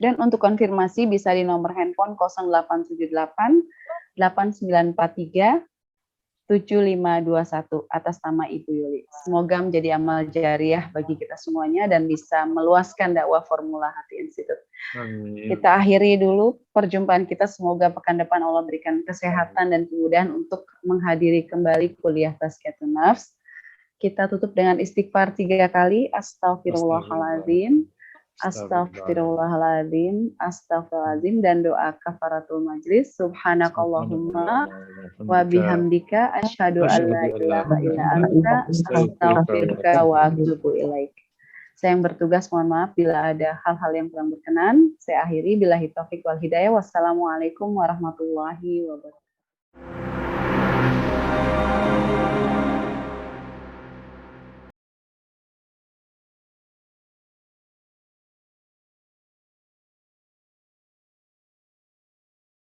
Dan untuk konfirmasi bisa di nomor handphone 0878 8943 7521 atas nama Ibu Yuli. Semoga menjadi amal jariah bagi kita semuanya dan bisa meluaskan dakwah Formula Hati Institute. Amin. Kita akhiri dulu perjumpaan kita. Semoga pekan depan Allah berikan kesehatan dan kemudahan untuk menghadiri kembali kuliah Tazkiyatun Nafs. Kita tutup dengan istighfar 3 kali. Astaghfirullahaladzim. Astaghfirullahaladzim, astaghfirullahaladzim, dan doa kafaratul majlis. Subhanakallahumma wa bihamdika asyhadu an la ilaha illa anta astaghfiruka wa atubu ilaik. Saya yang bertugas mohon maaf bila ada hal-hal yang kurang berkenan. Saya akhiri billahi taufik wal hidayah. Wassalamualaikum warahmatullahi wabarakatuh.